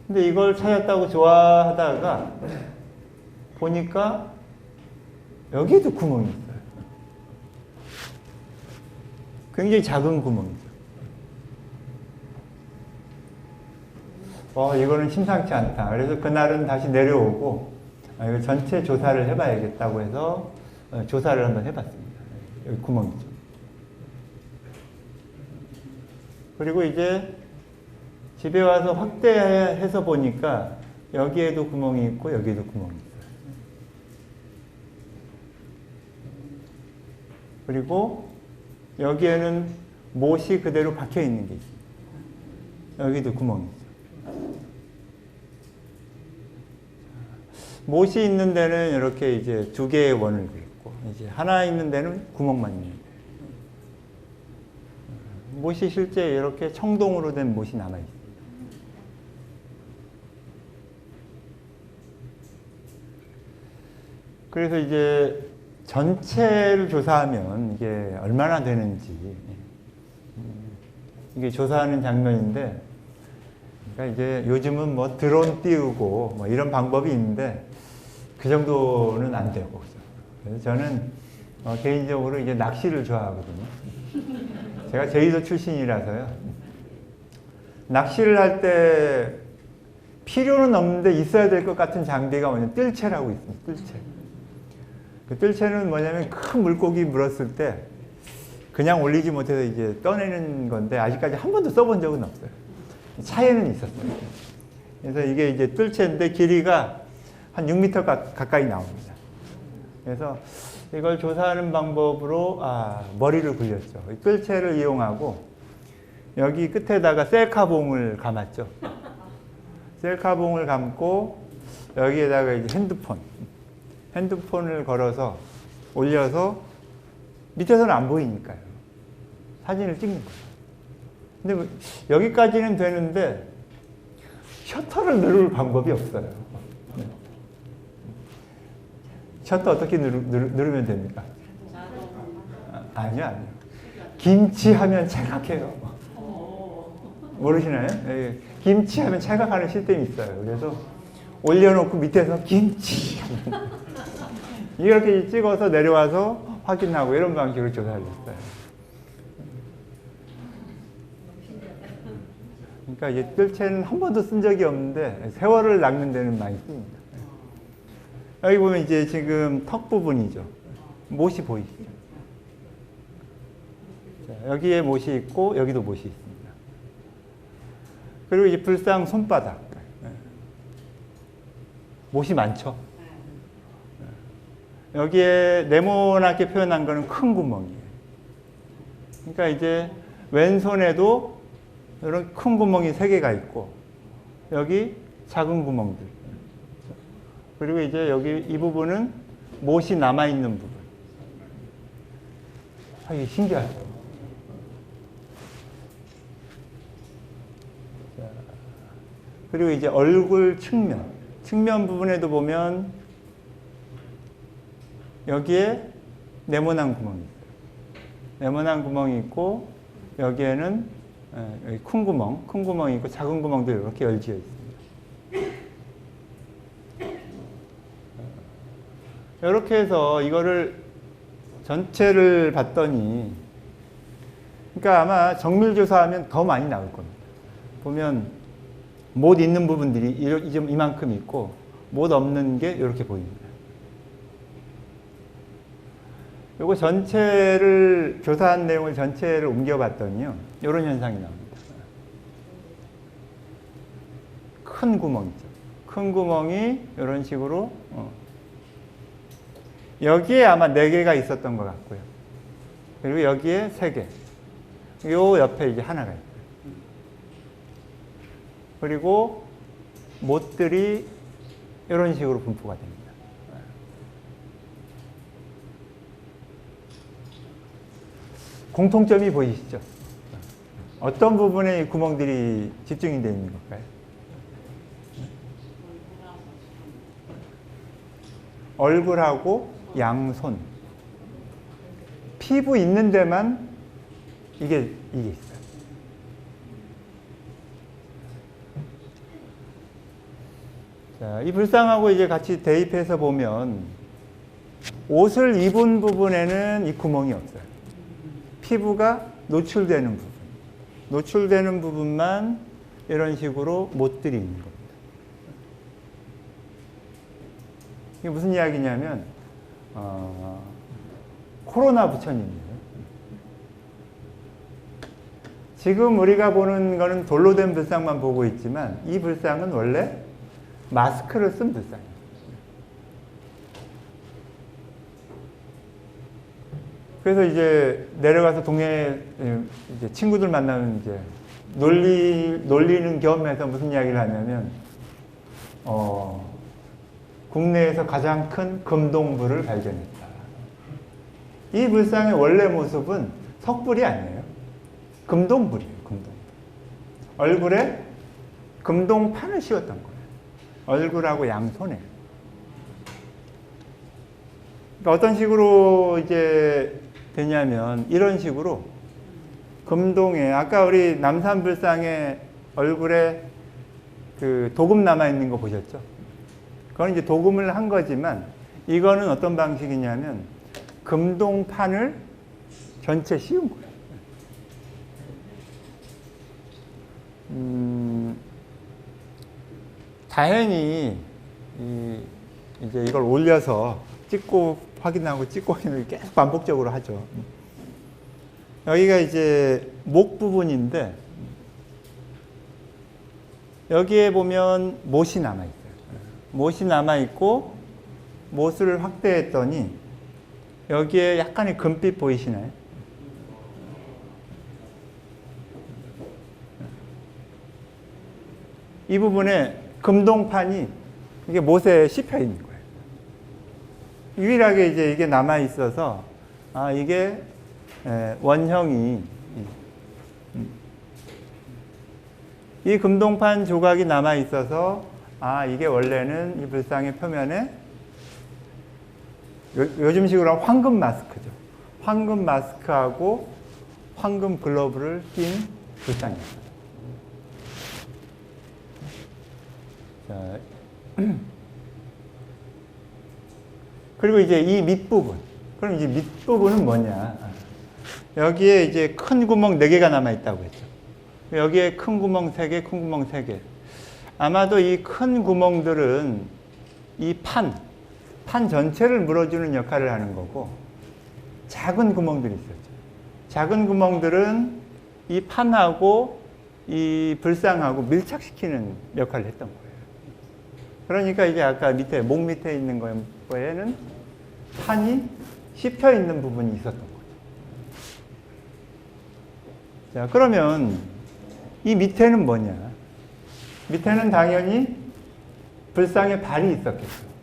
근데 이걸 찾았다고 좋아하다가 보니까 여기도 구멍이 있어요. 굉장히 작은 구멍이죠. 이거는 심상치 않다. 그래서 그날은 다시 내려오고 이거 전체 조사를 해봐야겠다고 해서 조사를 한번 해봤습니다. 여기 구멍이죠. 그리고 이제 집에 와서 확대해서 보니까 여기에도 구멍이 있고 여기에도 구멍이 있어요. 그리고 여기에는 못이 그대로 박혀 있는 게 있어요. 여기도 구멍이 있어요. 못이 있는 데는 이렇게 이제 두 개의 원을 그렸고, 이제 하나 있는 데는 구멍만 있는 거예요. 못이 실제 이렇게 청동으로 된 못이 남아있어요. 그래서 이제 전체를 조사하면 이게 얼마나 되는지, 이게 조사하는 장면인데, 그러니까 이제 요즘은 뭐 드론 띄우고 뭐 이런 방법이 있는데, 그 정도는 안 되고. 그래서 저는 개인적으로 이제 낚시를 좋아하거든요. 제가 제주도 출신이라서요. 낚시를 할 때 필요는 없는데 있어야 될 것 같은 장비가 뭐냐면 뜰채라고 있습니다. 뜰채. 그 뜰채는 뭐냐면 큰 물고기 물었을 때 그냥 올리지 못해서 이제 떠내는 건데 아직까지 한 번도 써본 적은 없어요. 차에는 있었어요. 그래서 이게 이제 뜰채인데 길이가 한 6m 가까이 나옵니다. 그래서 이걸 조사하는 방법으로 머리를 굴렸죠. 뜰채를 이용하고 여기 끝에다가 셀카봉을 감았죠. 셀카봉을 감고 여기에다가 이제 핸드폰을 걸어서 올려서 밑에서는 안 보이니까요. 사진을 찍는 거예요. 근데 여기까지는 되는데 셔터를 누를 방법이 없어요. 셔터 어떻게 누르면 됩니까? 아니요. 김치 하면 찰칵해요. 모르시나요? 네. 김치 하면 찰칵하는 시스템이 있어요. 그래서 올려놓고 밑에서 김치 이렇게 찍어서 내려와서 확인하고 이런 방식으로 조사를 했어요. 그러니까 이제 뜰채는 한 번도 쓴 적이 없는데 세월을 낚는 데는 많이 씁니다. 여기 보면 이제 지금 턱 부분이죠. 못이 보이시죠? 자, 여기에 못이 있고 여기도 못이 있습니다. 그리고 이제 불상 손바닥. 못이 많죠? 여기에 네모나게 표현한 거는 큰 구멍이에요. 그러니까 이제 왼손에도 이런 큰 구멍이 3개가 있고 여기 작은 구멍들. 그리고 이제 여기 이 부분은 못이 남아있는 부분. 이게 신기하죠? 자, 그리고 이제 얼굴 측면 부분에도 보면 여기에 네모난 구멍이 있어요. 네모난 구멍이 있고 여기에는 여기 큰 구멍이 있고 작은 구멍들이 이렇게 열지어 있습니다. 이렇게 해서 이거를 전체를 봤더니, 그러니까 아마 정밀 조사하면 더 많이 나올 겁니다. 보면 못 있는 부분들이 이만큼 있고 못 없는 게 이렇게 보입니다. 요거 전체를 조사한 내용을 전체를 옮겨봤더니요, 이런 현상이 나옵니다. 큰 구멍이죠. 큰 구멍이 이런 식으로 여기에 아마 4개가 있었던 것 같고요. 그리고 여기에 3개. 요 옆에 이제 하나가 있고요. 그리고 못들이 이런 식으로 분포가 됩니다. 공통점이 보이시죠? 어떤 부분에 이 구멍들이 집중이 되어 있는 걸까요? 얼굴하고 양손. 피부 있는 데만 이게 있어요. 자, 이 불상하고 이제 같이 대입해서 보면 옷을 입은 부분에는 이 구멍이 없어요. 피부가 노출되는 부분. 노출되는 부분만 이런 식으로 못들이 있는 겁니다. 이게 무슨 이야기냐면 코로나 부처님이에요. 지금 우리가 보는 거는 돌로 된 불상만 보고 있지만 이 불상은 원래 마스크를 쓴 불상이에요. 그래서 이제 내려가서 동네 이제 친구들 만나면 이제 놀리는 겸해서 무슨 이야기를 하냐면 국내에서 가장 큰 금동불을 발견했다. 이 불상의 원래 모습은 석불이 아니에요. 금동불이에요. 금동불. 얼굴에 금동판을 씌웠던 거예요. 얼굴하고 양손에. 그러니까 어떤 식으로 이제 되냐면 이런 식으로 금동에 아까 우리 남산불상의 얼굴에 그 도금 남아 있는 거 보셨죠? 그건 이제 도금을 한 거지만 이거는 어떤 방식이냐면 금동판을 전체 씌운 거예요. 당연히 이제 이걸 올려서 찍고 확인하고 찍고 확인을 계속 반복적으로 하죠. 여기가 이제 목 부분인데 여기에 보면 못이 남아있어요. 못이 남아있고 못을 확대했더니 여기에 약간의 금빛 보이시나요? 이 부분에 금동판이 이게 못에 씹혀 있는 거예요. 유일하게 이제 이게 남아 있어서 이게 원형이 이 금동판 조각이 남아 있어서 이게 원래는 이 불상의 표면에 요즘식으로 하면 황금 마스크죠. 황금 마스크하고 황금 글러브를 낀 불상이었어요. 자, 그리고 이제 이 밑부분. 그럼 이제 밑부분은 뭐냐? 여기에 이제 큰 구멍 4개가 남아있다고 했죠. 여기에 큰 구멍 3개, 큰 구멍 3개. 아마도 이 큰 구멍들은 이 판 전체를 물어주는 역할을 하는 거고, 작은 구멍들이 있었죠. 작은 구멍들은 이 판하고 이 불상하고 밀착시키는 역할을 했던 거예요. 그러니까 이제 아까 밑에, 목 밑에 있는 거에는 판이 씹혀 있는 부분이 있었던 거죠. 자, 그러면 이 밑에는 뭐냐? 밑에는 당연히 불상에 발이 있었겠죠.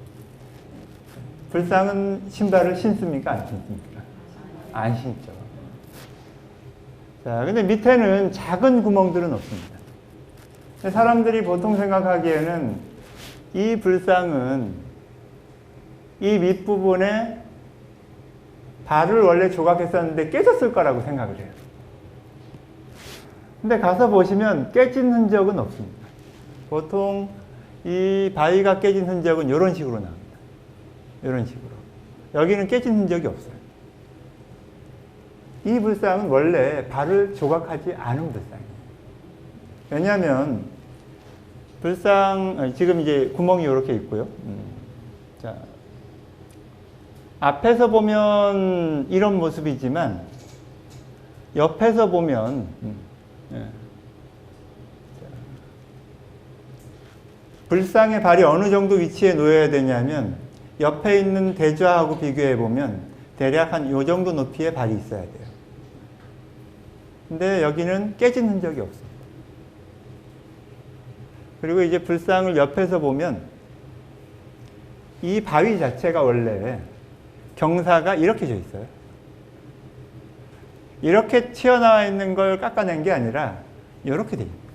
불상은 신발을 신습니까? 안 신습니까? 안 신죠. 자, 근데 밑에는 작은 구멍들은 없습니다. 사람들이 보통 생각하기에는 이 불상은 이 밑부분에 발을 원래 조각했었는데 깨졌을 거라고 생각을 해요. 근데 가서 보시면 깨진 흔적은 없습니다. 보통 이 바위가 깨진 흔적은 이런 식으로 나옵니다. 이런 식으로. 여기는 깨진 흔적이 없어요. 이 불상은 원래 발을 조각하지 않은 불상이에요. 왜냐하면 불상, 지금 이제 구멍이 이렇게 있고요. 자, 앞에서 보면 이런 모습이지만 옆에서 보면 불상의 발이 어느 정도 위치에 놓여야 되냐면 옆에 있는 대좌하고 비교해 보면 대략 한 이 정도 높이의 발이 있어야 돼요. 근데 여기는 깨진 흔적이 없어요. 그리고 이제 불상을 옆에서 보면 이 바위 자체가 원래 경사가 이렇게 져 있어요. 이렇게 튀어나와 있는 걸 깎아낸 게 아니라 이렇게 돼 있는 거예요.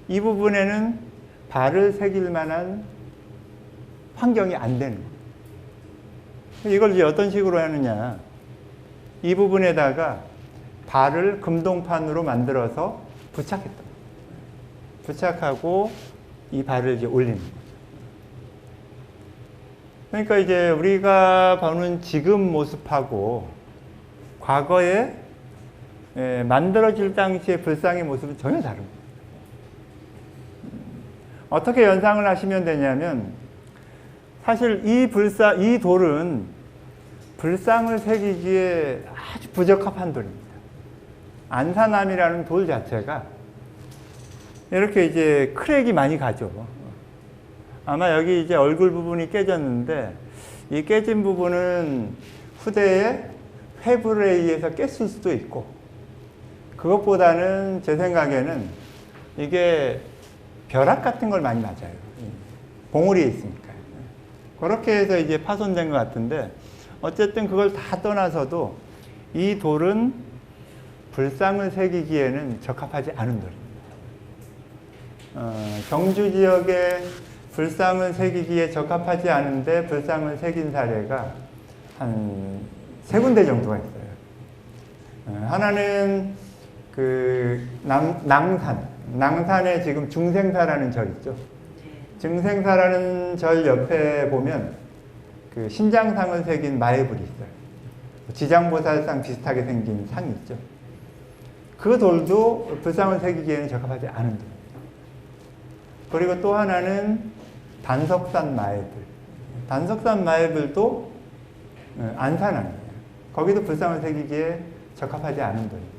이 부분에는 발을 새길 만한 환경이 안 되는 거예요. 이걸 이제 어떤 식으로 하느냐. 이 부분에다가 발을 금동판으로 만들어서 부착했다. 부착하고 이 발을 이제 올리는 거죠. 그러니까 이제 우리가 보는 지금 모습하고 과거에 만들어질 당시의 불상의 모습은 전혀 다릅니다. 어떻게 연상을 하시면 되냐면 사실 이 돌은 불상을 새기기에 아주 부적합한 돌입니다. 안산암이라는 돌 자체가 이렇게 이제 크랙이 많이 가죠. 아마 여기 이제 얼굴 부분이 깨졌는데 이 깨진 부분은 후대에 회불에 의해서 깼을 수도 있고, 그것보다는 제 생각에는 이게 벼락 같은 걸 많이 맞아요. 봉우리에 있으니까. 그렇게 해서 이제 파손된 것 같은데, 어쨌든 그걸 다 떠나서도 이 돌은 불상을 새기기에는 적합하지 않은 돌입니다. 경주 지역에 불상을 새기기에 적합하지 않은데 불상을 새긴 사례가 한 3군데 정도가 있어요. 하나는 그 낭산에 지금 중생사라는 절 있죠. 중생사라는 절 옆에 보면 그 신장상을 새긴 마애불이 있어요. 지장보살상 비슷하게 생긴 상이 있죠. 그 돌도 불상을 새기기에는 적합하지 않은 돌입니다. 그리고 또 하나는 단석산 마애불. 단석산 마애불도 안산암이에요. 거기도 불상을 새기기에 적합하지 않은 돌입니다.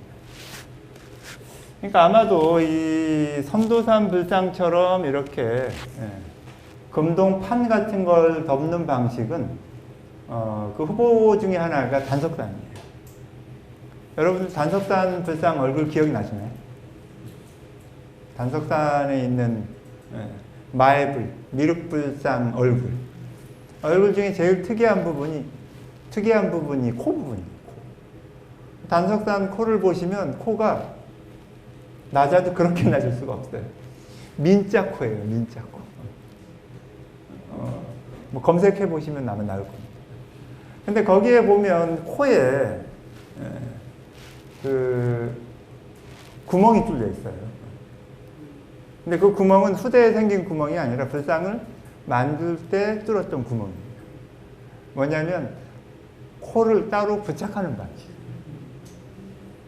그러니까 아마도 이 선도산 불상처럼 이렇게 금동판 같은 걸 덮는 방식은 그 후보 중에 하나가 단석산이에요. 여러분 단석산 불상 얼굴 기억이 나시나요? 단석산에 있는 마애불, 미륵불상 얼굴 중에 제일 특이한 부분이 코 부분이에요. 단석산 코를 보시면 코가 낮아도 그렇게 낮을 수가 없어요. 민자코예요, 민자코. 뭐 검색해 보시면 아마 나올 겁니다. 근데 거기에 보면 코에 그 구멍이 뚫려 있어요. 근데 그 구멍은 후대에 생긴 구멍이 아니라 불상을 만들 때 뚫었던 구멍입니다. 뭐냐면 코를 따로 부착하는 방식.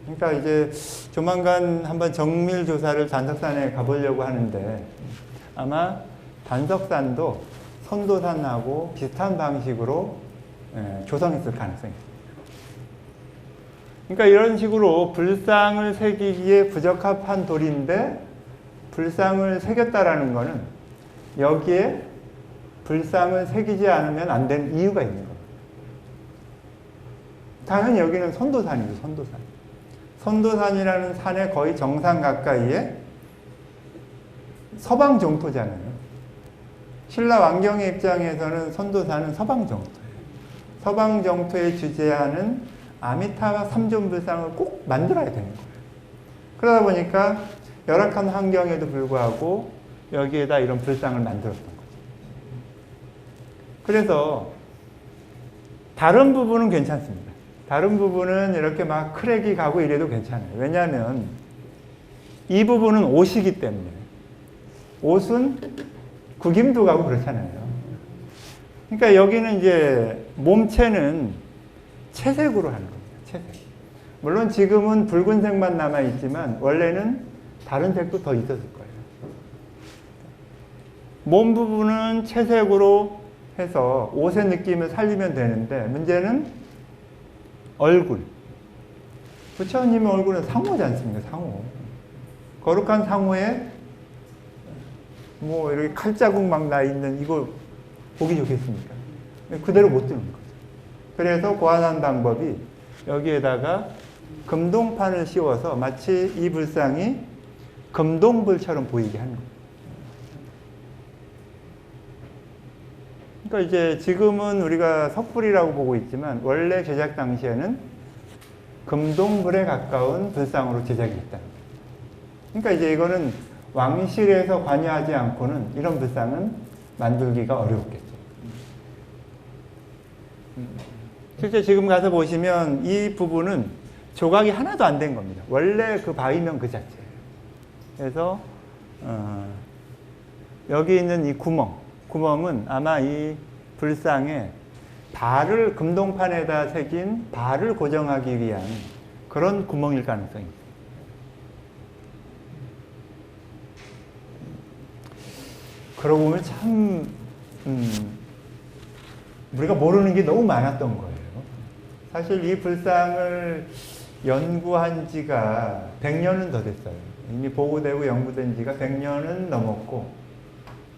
그러니까 이제 조만간 한번 정밀 조사를 단석산에 가보려고 하는데 아마 단석산도 선도산하고 비슷한 방식으로 조성했을 가능성이 있습니다. 그러니까 이런 식으로 불상을 새기기에 부적합한 돌인데 불상을 새겼다라는 것은 여기에 불상을 새기지 않으면 안 되는 이유가 있는 겁니다. 당연히 여기는 선도산이죠, 선도산. 선도산이라는 산의 거의 정상 가까이에 서방 정토잖아요. 신라 왕경의 입장에서는 선도산은 서방 정토예요. 서방 정토에 주재하는 아미타바 삼존불상을 꼭 만들어야 되는 거예요. 그러다 보니까 열악한 환경에도 불구하고 여기에다 이런 불상을 만들었던 거죠. 그래서 다른 부분은 괜찮습니다. 다른 부분은 이렇게 막 크랙이 가고 이래도 괜찮아요. 왜냐하면 이 부분은 옷이기 때문에. 옷은 구김도 가고 그렇잖아요. 그러니까 여기는 이제 몸체는 채색으로 하는 겁니다. 채색. 물론 지금은 붉은색만 남아있지만 원래는 다른 색도 더 있었을 거예요. 몸 부분은 채색으로 해서 옷의 느낌을 살리면 되는데 문제는 얼굴. 부처님의 얼굴은 상호지 않습니까? 상호. 거룩한 상호에 뭐 이렇게 칼자국 막 나 있는 이거 보기 좋겠습니까? 그대로 못 두는 거죠. 그래서 고안한 방법이 여기에다가 금동판을 씌워서 마치 이 불상이 금동불처럼 보이게 하는 거예요. 그러니까 이제 지금은 우리가 석불이라고 보고 있지만 원래 제작 당시에는 금동불에 가까운 불상으로 제작이 됐다. 그러니까 이제 이거는 왕실에서 관여하지 않고는 이런 불상은 만들기가 어려웠겠죠. 실제 지금 가서 보시면 이 부분은 조각이 하나도 안 된 겁니다. 원래 그 바위면 그 자체예요. 그래서 여기 있는 이 구멍은 아마 이 불상에 발을 금동판에다 새긴 발을 고정하기 위한 그런 구멍일 가능성이 있습니다. 그러고 보면 참 우리가 모르는 게 너무 많았던 거예요. 사실 이 불상을 연구한 지가 100년은 더 됐어요. 이미 보고되고 연구된 지가 100년은 넘었고,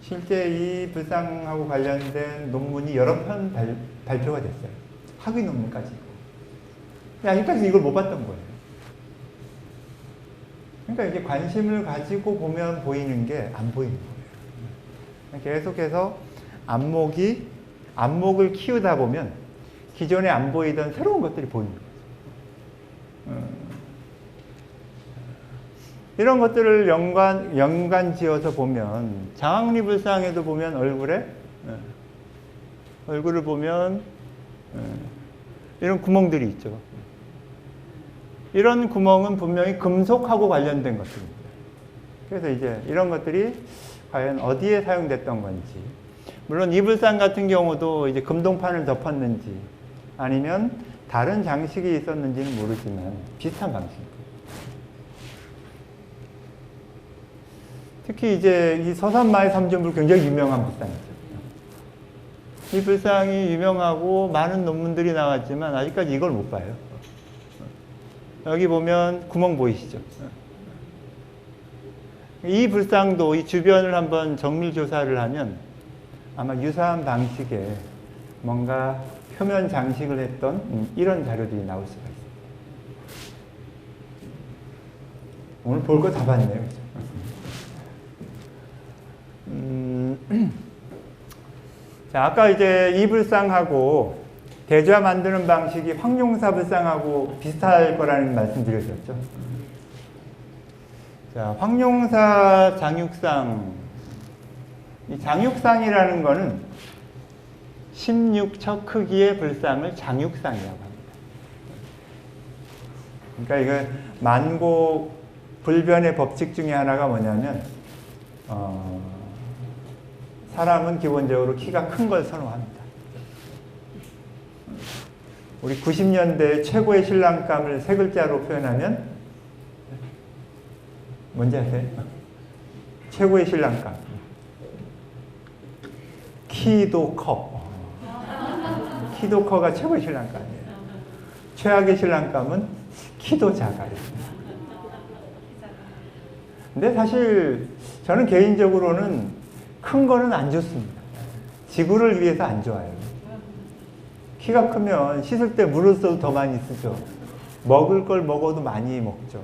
실제 이 불상하고 관련된 논문이 여러 편 발표가 됐어요. 학위 논문까지. 아직까지 이걸 못 봤던 거예요. 그러니까 이게 관심을 가지고 보면 보이는 게 안 보이는 거예요. 계속해서 안목을 키우다 보면 기존에 안 보이던 새로운 것들이 보이는 거죠. 이런 것들을 연관 지어서 보면, 장학리 불상에도 보면 얼굴을 보면 이런 구멍들이 있죠. 이런 구멍은 분명히 금속하고 관련된 것입니다. 그래서 이제 이런 것들이 과연 어디에 사용됐던 건지, 물론 이 불상 같은 경우도 이제 금동판을 덮었는지 아니면 다른 장식이 있었는지는 모르지만 비슷한 방식입니다. 특히 이제 이 서산마의 삼전불 굉장히 유명한 불상이죠. 이 불상이 유명하고 많은 논문들이 나왔지만 아직까지 이걸 못 봐요. 여기 보면 구멍 보이시죠? 이 불상도 이 주변을 한번 정밀 조사를 하면 아마 유사한 방식의 뭔가 표면 장식을 했던 이런 자료들이 나올 수가 있습니다. 오늘 볼 거 다 봤네요. 그죠? 자, 아까 이제 이 불상하고 대좌 만드는 방식이 황룡사 불상하고 비슷할 거라는 말씀 드렸었죠. 자, 황룡사 장육상. 이 장육상이라는 거는 16척 크기의 불상을 장육상이라고 합니다. 그러니까 이거 만고 불변의 법칙 중에 하나가 뭐냐면, 사람은 기본적으로 키가 큰 걸 선호합니다. 우리 90년대 최고의 신랑감을 세 글자로 표현하면 뭔지 아세요? 최고의 신랑감. 키도 커. 키도 커가 최고의 신랑감이에요. 최악의 신랑감은 키도 작아요. 근데 사실 저는 개인적으로는 큰 거는 안 좋습니다. 지구를 위해서 안 좋아요. 키가 크면 씻을 때 물을 써도 더 많이 쓰죠. 먹을 걸 먹어도 많이 먹죠.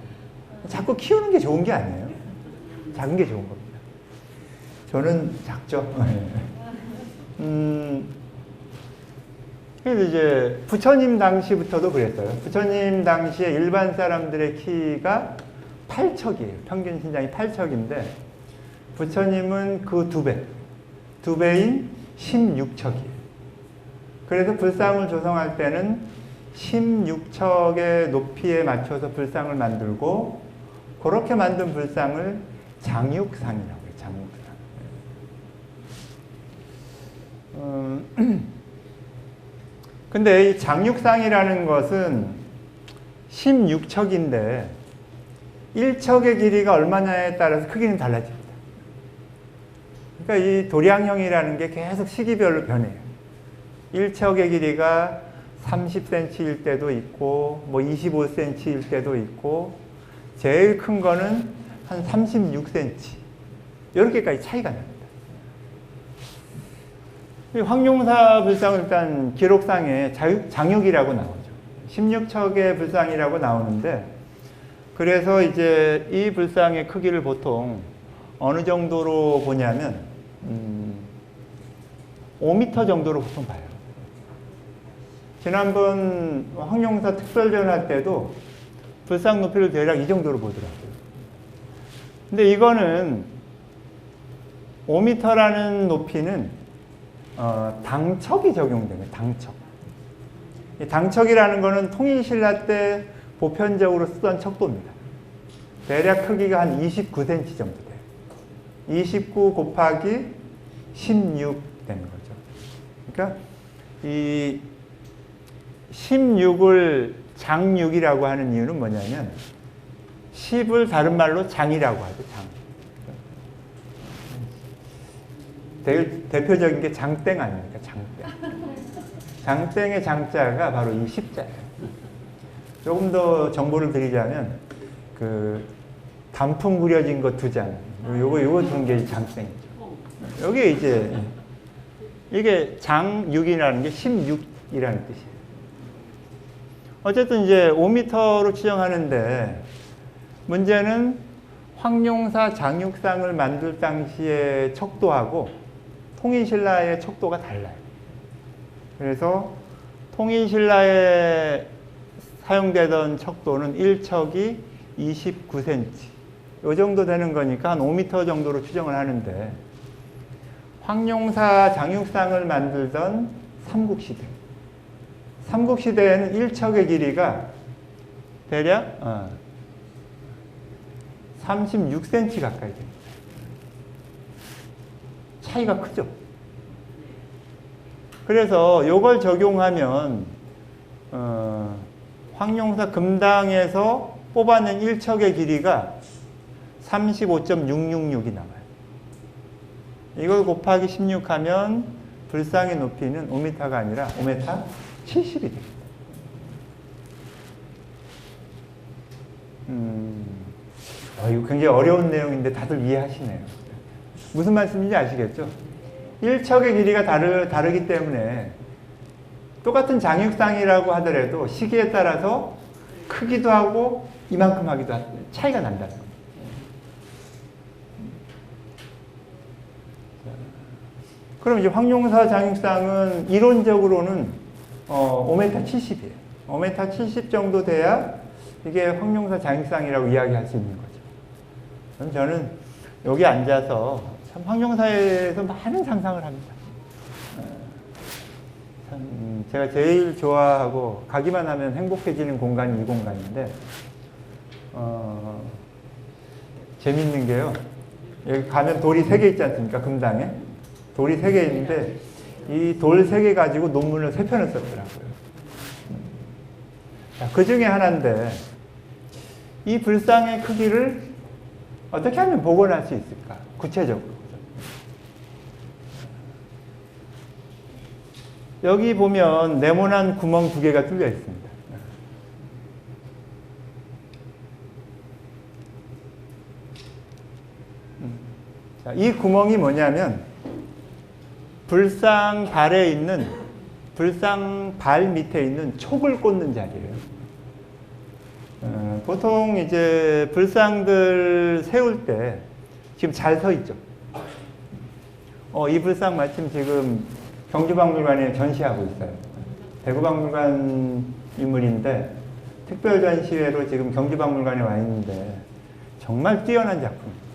자꾸 키우는 게 좋은 게 아니에요. 작은 게 좋은 겁니다. 저는 작죠. 그래서 이제 부처님 당시부터도 그랬어요. 부처님 당시에 일반 사람들의 키가 8척이에요. 평균 신장이 8척인데 부처님은 그 두 배인 16척이에요. 그래서 불상을 조성할 때는 16척의 높이에 맞춰서 불상을 만들고, 그렇게 만든 불상을 장육상이라고 해요. 장육상. 근데 이 장육상이라는 것은 16척인데 1척의 길이가 얼마냐에 따라서 크기는 달라집니다. 그러니까 이 도량형이라는 게 계속 시기별로 변해요. 1척의 길이가 30cm일 때도 있고, 뭐 25cm일 때도 있고, 제일 큰 거는 한 36cm. 이렇게까지 차이가 납니다. 황룡사 불상은 일단 기록상에 장육이라고 나오죠. 16척의 불상이라고 나오는데, 그래서 이제 이 불상의 크기를 보통 어느 정도로 보냐면, 5m 정도로 보통 봐요. 지난번 황룡사 특별전할 때도 불상 높이를 대략 이 정도로 보더라고요. 근데 이거는 5m라는 높이는 당척이 적용되는 당척. 이 당척이라는 거는 통일신라 때 보편적으로 쓰던 척도입니다. 대략 크기가 한 29cm 정도 돼요. 29 곱하기 16 되는 거죠. 그러니까 이 16을 장육이라고 하는 이유는 뭐냐면 10을 다른 말로 장이라고 하죠. 장. 대표적인 게 장땡 아닙니까? 장땡. 장땡의 장자가 바로 이 십자예요. 조금 더 정보를 드리자면 그 단풍 그려진 거 2장. 요거 둔 게 장땡이죠. 여기 이제 이게 장6이라는 게 16이라는 뜻이에요. 어쨌든 이제 5m로 추정하는데 문제는 황룡사 장육상을 만들 당시의 척도하고 통인신라의 척도가 달라요. 그래서 통인신라에 사용되던 척도는 1척이 29cm. 이 정도 되는 거니까 한 5m 정도로 추정을 하는데 황룡사 장육상을 만들던 삼국시대. 삼국시대에는 1척의 길이가 대략 36cm 가까이 됩니다. 차이가 크죠. 그래서 이걸 적용하면 황룡사 금당에서 뽑아낸 1척의 길이가 35.666이 나와요. 이걸 곱하기 16하면 불상의 높이는 5m가 아니라 5m 70이 됩니다. 이거 굉장히 어려운 내용인데 다들 이해하시네요. 무슨 말씀인지 아시겠죠? 1척의 길이가 다르기 때문에 똑같은 장육상이라고 하더라도 시기에 따라서 크기도 하고 이만큼 하기도 하고 차이가 난다는 거예요. 그럼 이제 황룡사 장육상은 이론적으로는 5m 70이에요. 5m 70 정도 돼야 이게 황룡사 장육상이라고 이야기할 수 있는 거죠. 그럼 저는 여기 앉아서 참 황룡사에서 많은 상상을 합니다. 참 제가 제일 좋아하고 가기만 하면 행복해지는 공간이 이 공간인데 재밌는 게요. 여기 가면 돌이 3개 있지 않습니까? 금당에. 돌이 3개 있는데 이 돌 3개 가지고 논문을 3편을 썼더라고요. 그 중에 하나인데 이 불상의 크기를 어떻게 하면 복원할 수 있을까? 구체적으로. 여기 보면 네모난 구멍 2개가 뚫려 있습니다. 자, 이 구멍이 뭐냐면 불상 발에 있는 불상 발 밑에 있는 촉을 꽂는 자리예요. 보통 이제 불상들 세울 때 지금 잘 서 있죠. 이 불상 마침 지금 경주박물관에 전시하고 있어요. 대구박물관 유물인데 특별 전시회로 지금 경주박물관에 와 있는데 정말 뛰어난 작품입니다.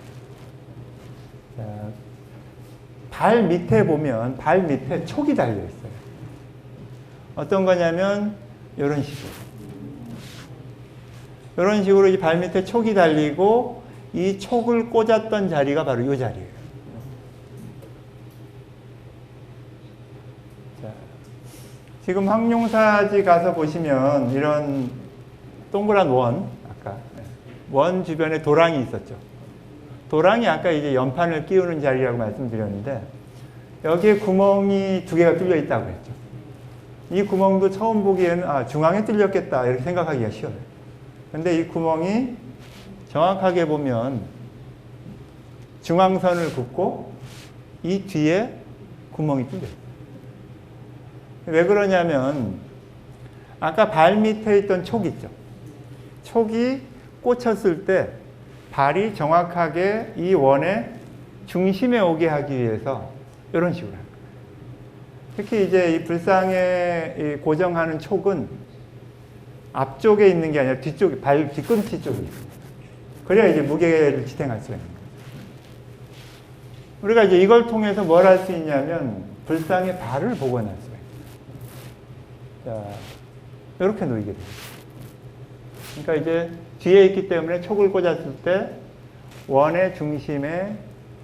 발 밑에 보면 발 밑에 촉이 달려 있어요. 어떤 거냐면 이런 식으로. 이런 식으로 이 발 밑에 촉이 달리고 이 촉을 꽂았던 자리가 바로 이 자리예요. 자, 지금 황룡사지 가서 보시면 이런 동그란 원 주변에 도랑이 있었죠. 도랑이 아까 이제 연판을 끼우는 자리라고 말씀드렸는데 여기에 구멍이 2개가 뚫려 있다고 했죠. 이 구멍도 처음 보기에는 중앙에 뚫렸겠다 이렇게 생각하기가 쉬워요. 근데 이 구멍이 정확하게 보면 중앙선을 긋고 이 뒤에 구멍이 뚫려 있어요. 왜 그러냐면 아까 발 밑에 있던 촉 있죠. 촉이 꽂혔을 때 발이 정확하게 이 원의 중심에 오게 하기 위해서 이런 식으로 합니다. 특히 이제 이 불상에 고정하는 촉은 앞쪽에 있는 게 아니라 뒤쪽에, 발 뒤꿈치 쪽에 있습니다. 그래야 이제 무게를 지탱할 수가 있는 거예요. 우리가 이제 이걸 통해서 뭘 할 수 있냐면 불상의 발을 복원할 수가 있어요. 자, 이렇게 놓이게 돼요. 그러니까 이제 뒤에 있기 때문에 촉을 꽂았을 때 원의 중심에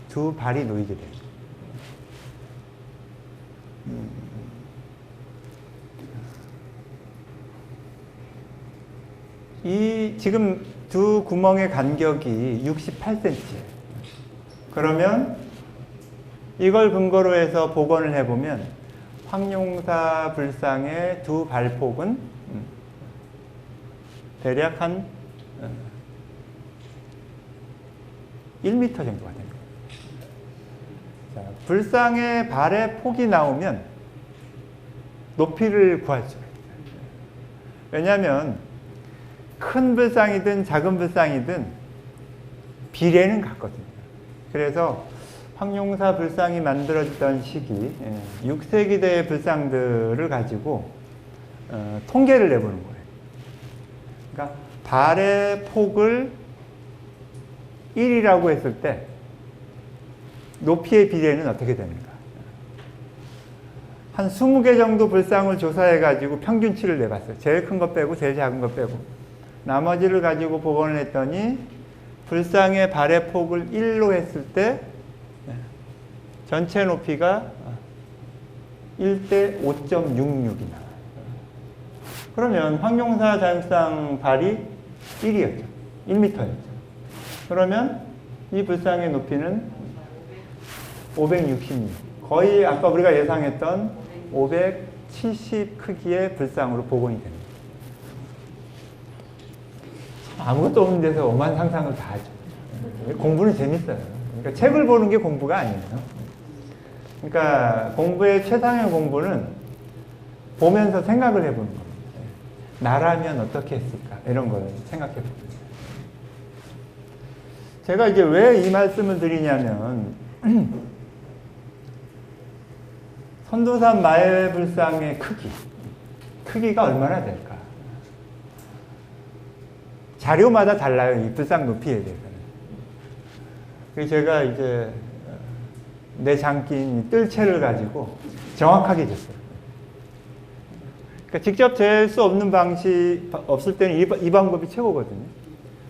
2 발이 놓이게 돼요. 이 지금 2 구멍의 간격이 68cm예요. 그러면 이걸 근거로 해서 복원을 해보면 황룡사 불상의 두 발폭은 대략 한 1m 정도가 됩니다. 자, 불상의 발의 폭이 나오면 높이를 구할 수가 있어요. 왜냐하면 큰 불상이든 작은 불상이든 비례는 같거든요. 그래서 황룡사 불상이 만들어지던 시기 6세기대의 불상들을 가지고 통계를 내보는 거예요. 그러니까 발의 폭을 1이라고 했을 때 높이의 비례는 어떻게 됩니까? 한 20개 정도 불상을 조사해 가지고 평균치를 내봤어요. 제일 큰 것 빼고 제일 작은 것 빼고 나머지를 가지고 복원을 했더니 불상의 발의 폭을 1로 했을 때 전체 높이가 1대 5.66이 나와요. 그러면 황룡사 자육상 발이 1이었죠. 1m였죠. 그러면 이 불상의 높이는 566. 거의 아까 우리가 예상했던 570 크기의 불상으로 복원이 됩니다. 아무것도 없는 데서 오만 상상을 다 하죠. 공부는 재밌어요. 그러니까 책을 보는 게 공부가 아니에요. 그러니까 공부의 최상의 공부는 보면서 생각을 해보는 겁니다. 나라면 어떻게 했을까? 이런 걸 생각해 보는 거예요. 제가 이제 왜 이 말씀을 드리냐면 선도산 마애불상의 크기가 얼마나 될까? 자료마다 달라요. 이 불상 높이에 대해서는. 그래서 제가 이제 내 장기인 뜰채를 가지고 정확하게 쟀어요. 그러니까 직접 잴 수 없는 방식 없을 때는 이 방법이 최고거든요.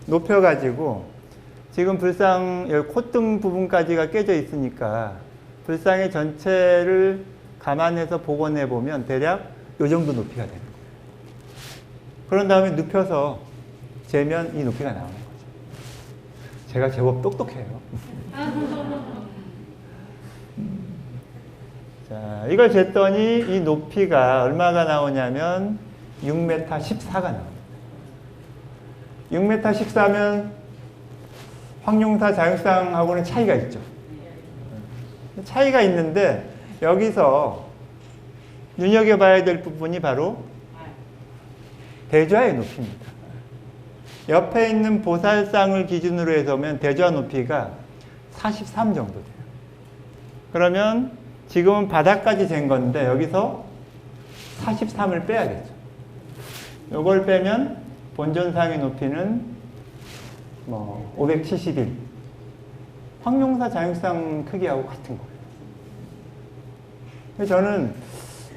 높여가지고 지금 불상 여기 콧등 부분까지가 깨져 있으니까 불상의 전체를 감안해서 복원해 보면 대략 이 정도 높이가 되는 거예요. 그런 다음에 눕혀서 재면 이 높이가 나오는 거죠. 제가 제법 똑똑해요. 자, 이걸 쟀더니 이 높이가 얼마가 나오냐면 6m 14가 나옵니다. 6m 14면 황룡사 자육상하고는 차이가 있죠. 차이가 있는데 여기서 눈여겨봐야 될 부분이 바로 대좌의 높이입니다. 옆에 있는 보살상을 기준으로 해서면 대좌 높이가 43 정도 돼요. 그러면 지금은 바닥까지 잰 건데 여기서 43을 빼야겠죠. 이걸 빼면 본전상의 높이는 571. 황룡사 자육상 크기하고 같은 거예요. 저는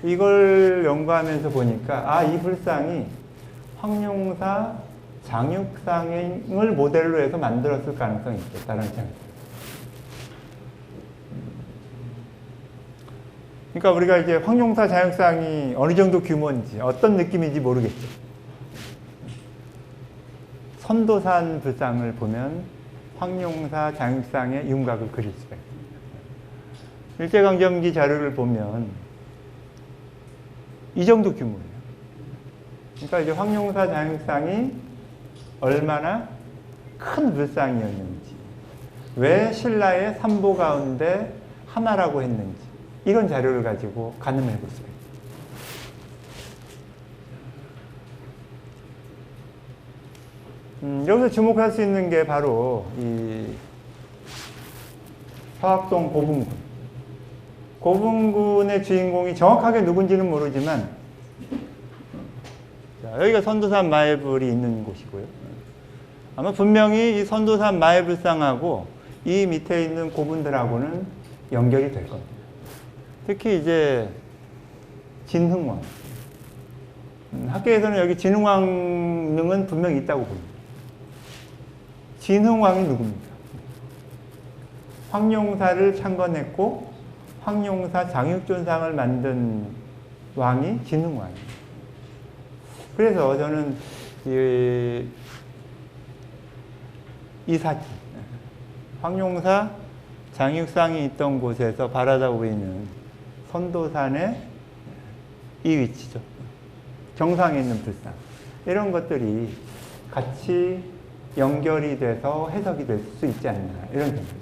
이걸 연구하면서 보니까 이 불상이 황룡사 장육상을 모델로 해서 만들었을 가능성이 있겠다는 생각이 들어요. 그러니까 우리가 이제 황룡사 자육상이 어느 정도 규모인지 어떤 느낌인지 모르겠죠. 선도산 불상을 보면 황룡사 자육상의 윤곽을 그릴 수가 있습니다. 일제강점기 자료를 보면 이 정도 규모예요. 그러니까 이제 황룡사 자육상이 얼마나 큰 불상이었는지, 왜 신라의 삼보 가운데 하나라고 했는지 이런 자료를 가지고 가늠해 볼 수가 있습니다. 여기서 주목할 수 있는 게 바로 이 서학동 고분군. 고분군의 주인공이 정확하게 누군지는 모르지만 여기가 선도산 마애불이 있는 곳이고요. 아마 분명히 이 선도산 마애불상하고 이 밑에 있는 고분들하고는 연결이 될 겁니다. 특히 이제 진흥왕. 학계에서는 여기 진흥왕릉은 분명히 있다고 봅니다. 진흥왕이 누굽니까? 황룡사를 창건했고 황룡사 장육존상을 만든 왕이 진흥왕이에요. 그래서 저는 이사지 황룡사 장육상이 있던 곳에서 바라다 보이는 선도산의 이 위치죠. 정상에 있는 불상. 이런 것들이 같이 연결이 돼서 해석이 될 수 있지 않나 이런 생각입니다.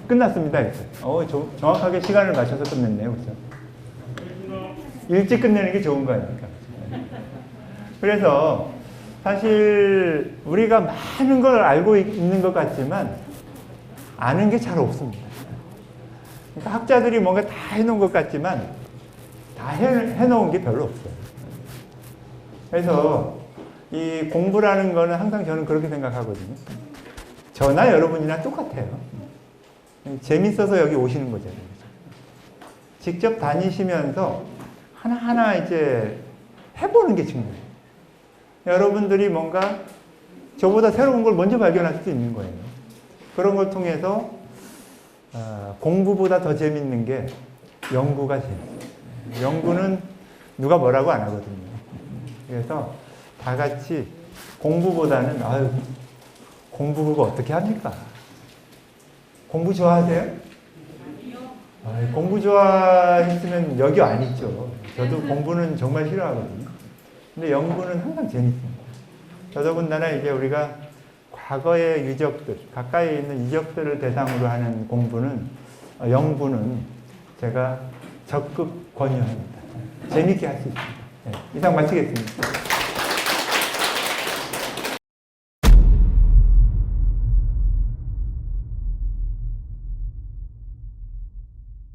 끝났습니다. 이제. 정확하게 시간을 맞춰서 끝냈네요. 그렇죠? 일찍 끝내는 게 좋은 거 아닙니까? 그래서 사실 우리가 많은 걸 알고 있는 것 같지만 아는 게 잘 없습니다. 그러니까 학자들이 뭔가 다 해놓은 것 같지만 다 해놓은 게 별로 없어요. 그래서 이 공부라는 거는 항상 저는 그렇게 생각하거든요. 저나 여러분이나 똑같아요. 재밌어서 여기 오시는 거잖아요. 직접 다니시면서 하나하나 이제 해보는 게 중요해요. 여러분들이 뭔가 저보다 새로운 걸 먼저 발견할 수도 있는 거예요. 그런 걸 통해서 공부보다 더 재밌는 게 연구가 재밌어요. 연구는 누가 뭐라고 안 하거든요. 그래서 다 같이 공부보다는 공부 그거 어떻게 합니까? 공부 좋아하세요? 공부 좋아했으면 여기 안 있죠. 저도 공부는 정말 싫어하거든요. 근데 연구는 항상 재밌습니다. 더더군다나 이제 우리가 과거의 유적들, 가까이 있는 유적들을 대상으로 하는 공부는, 연구는 제가 적극 권유합니다. 재밌게 할 수 있습니다. 네, 이상 마치겠습니다.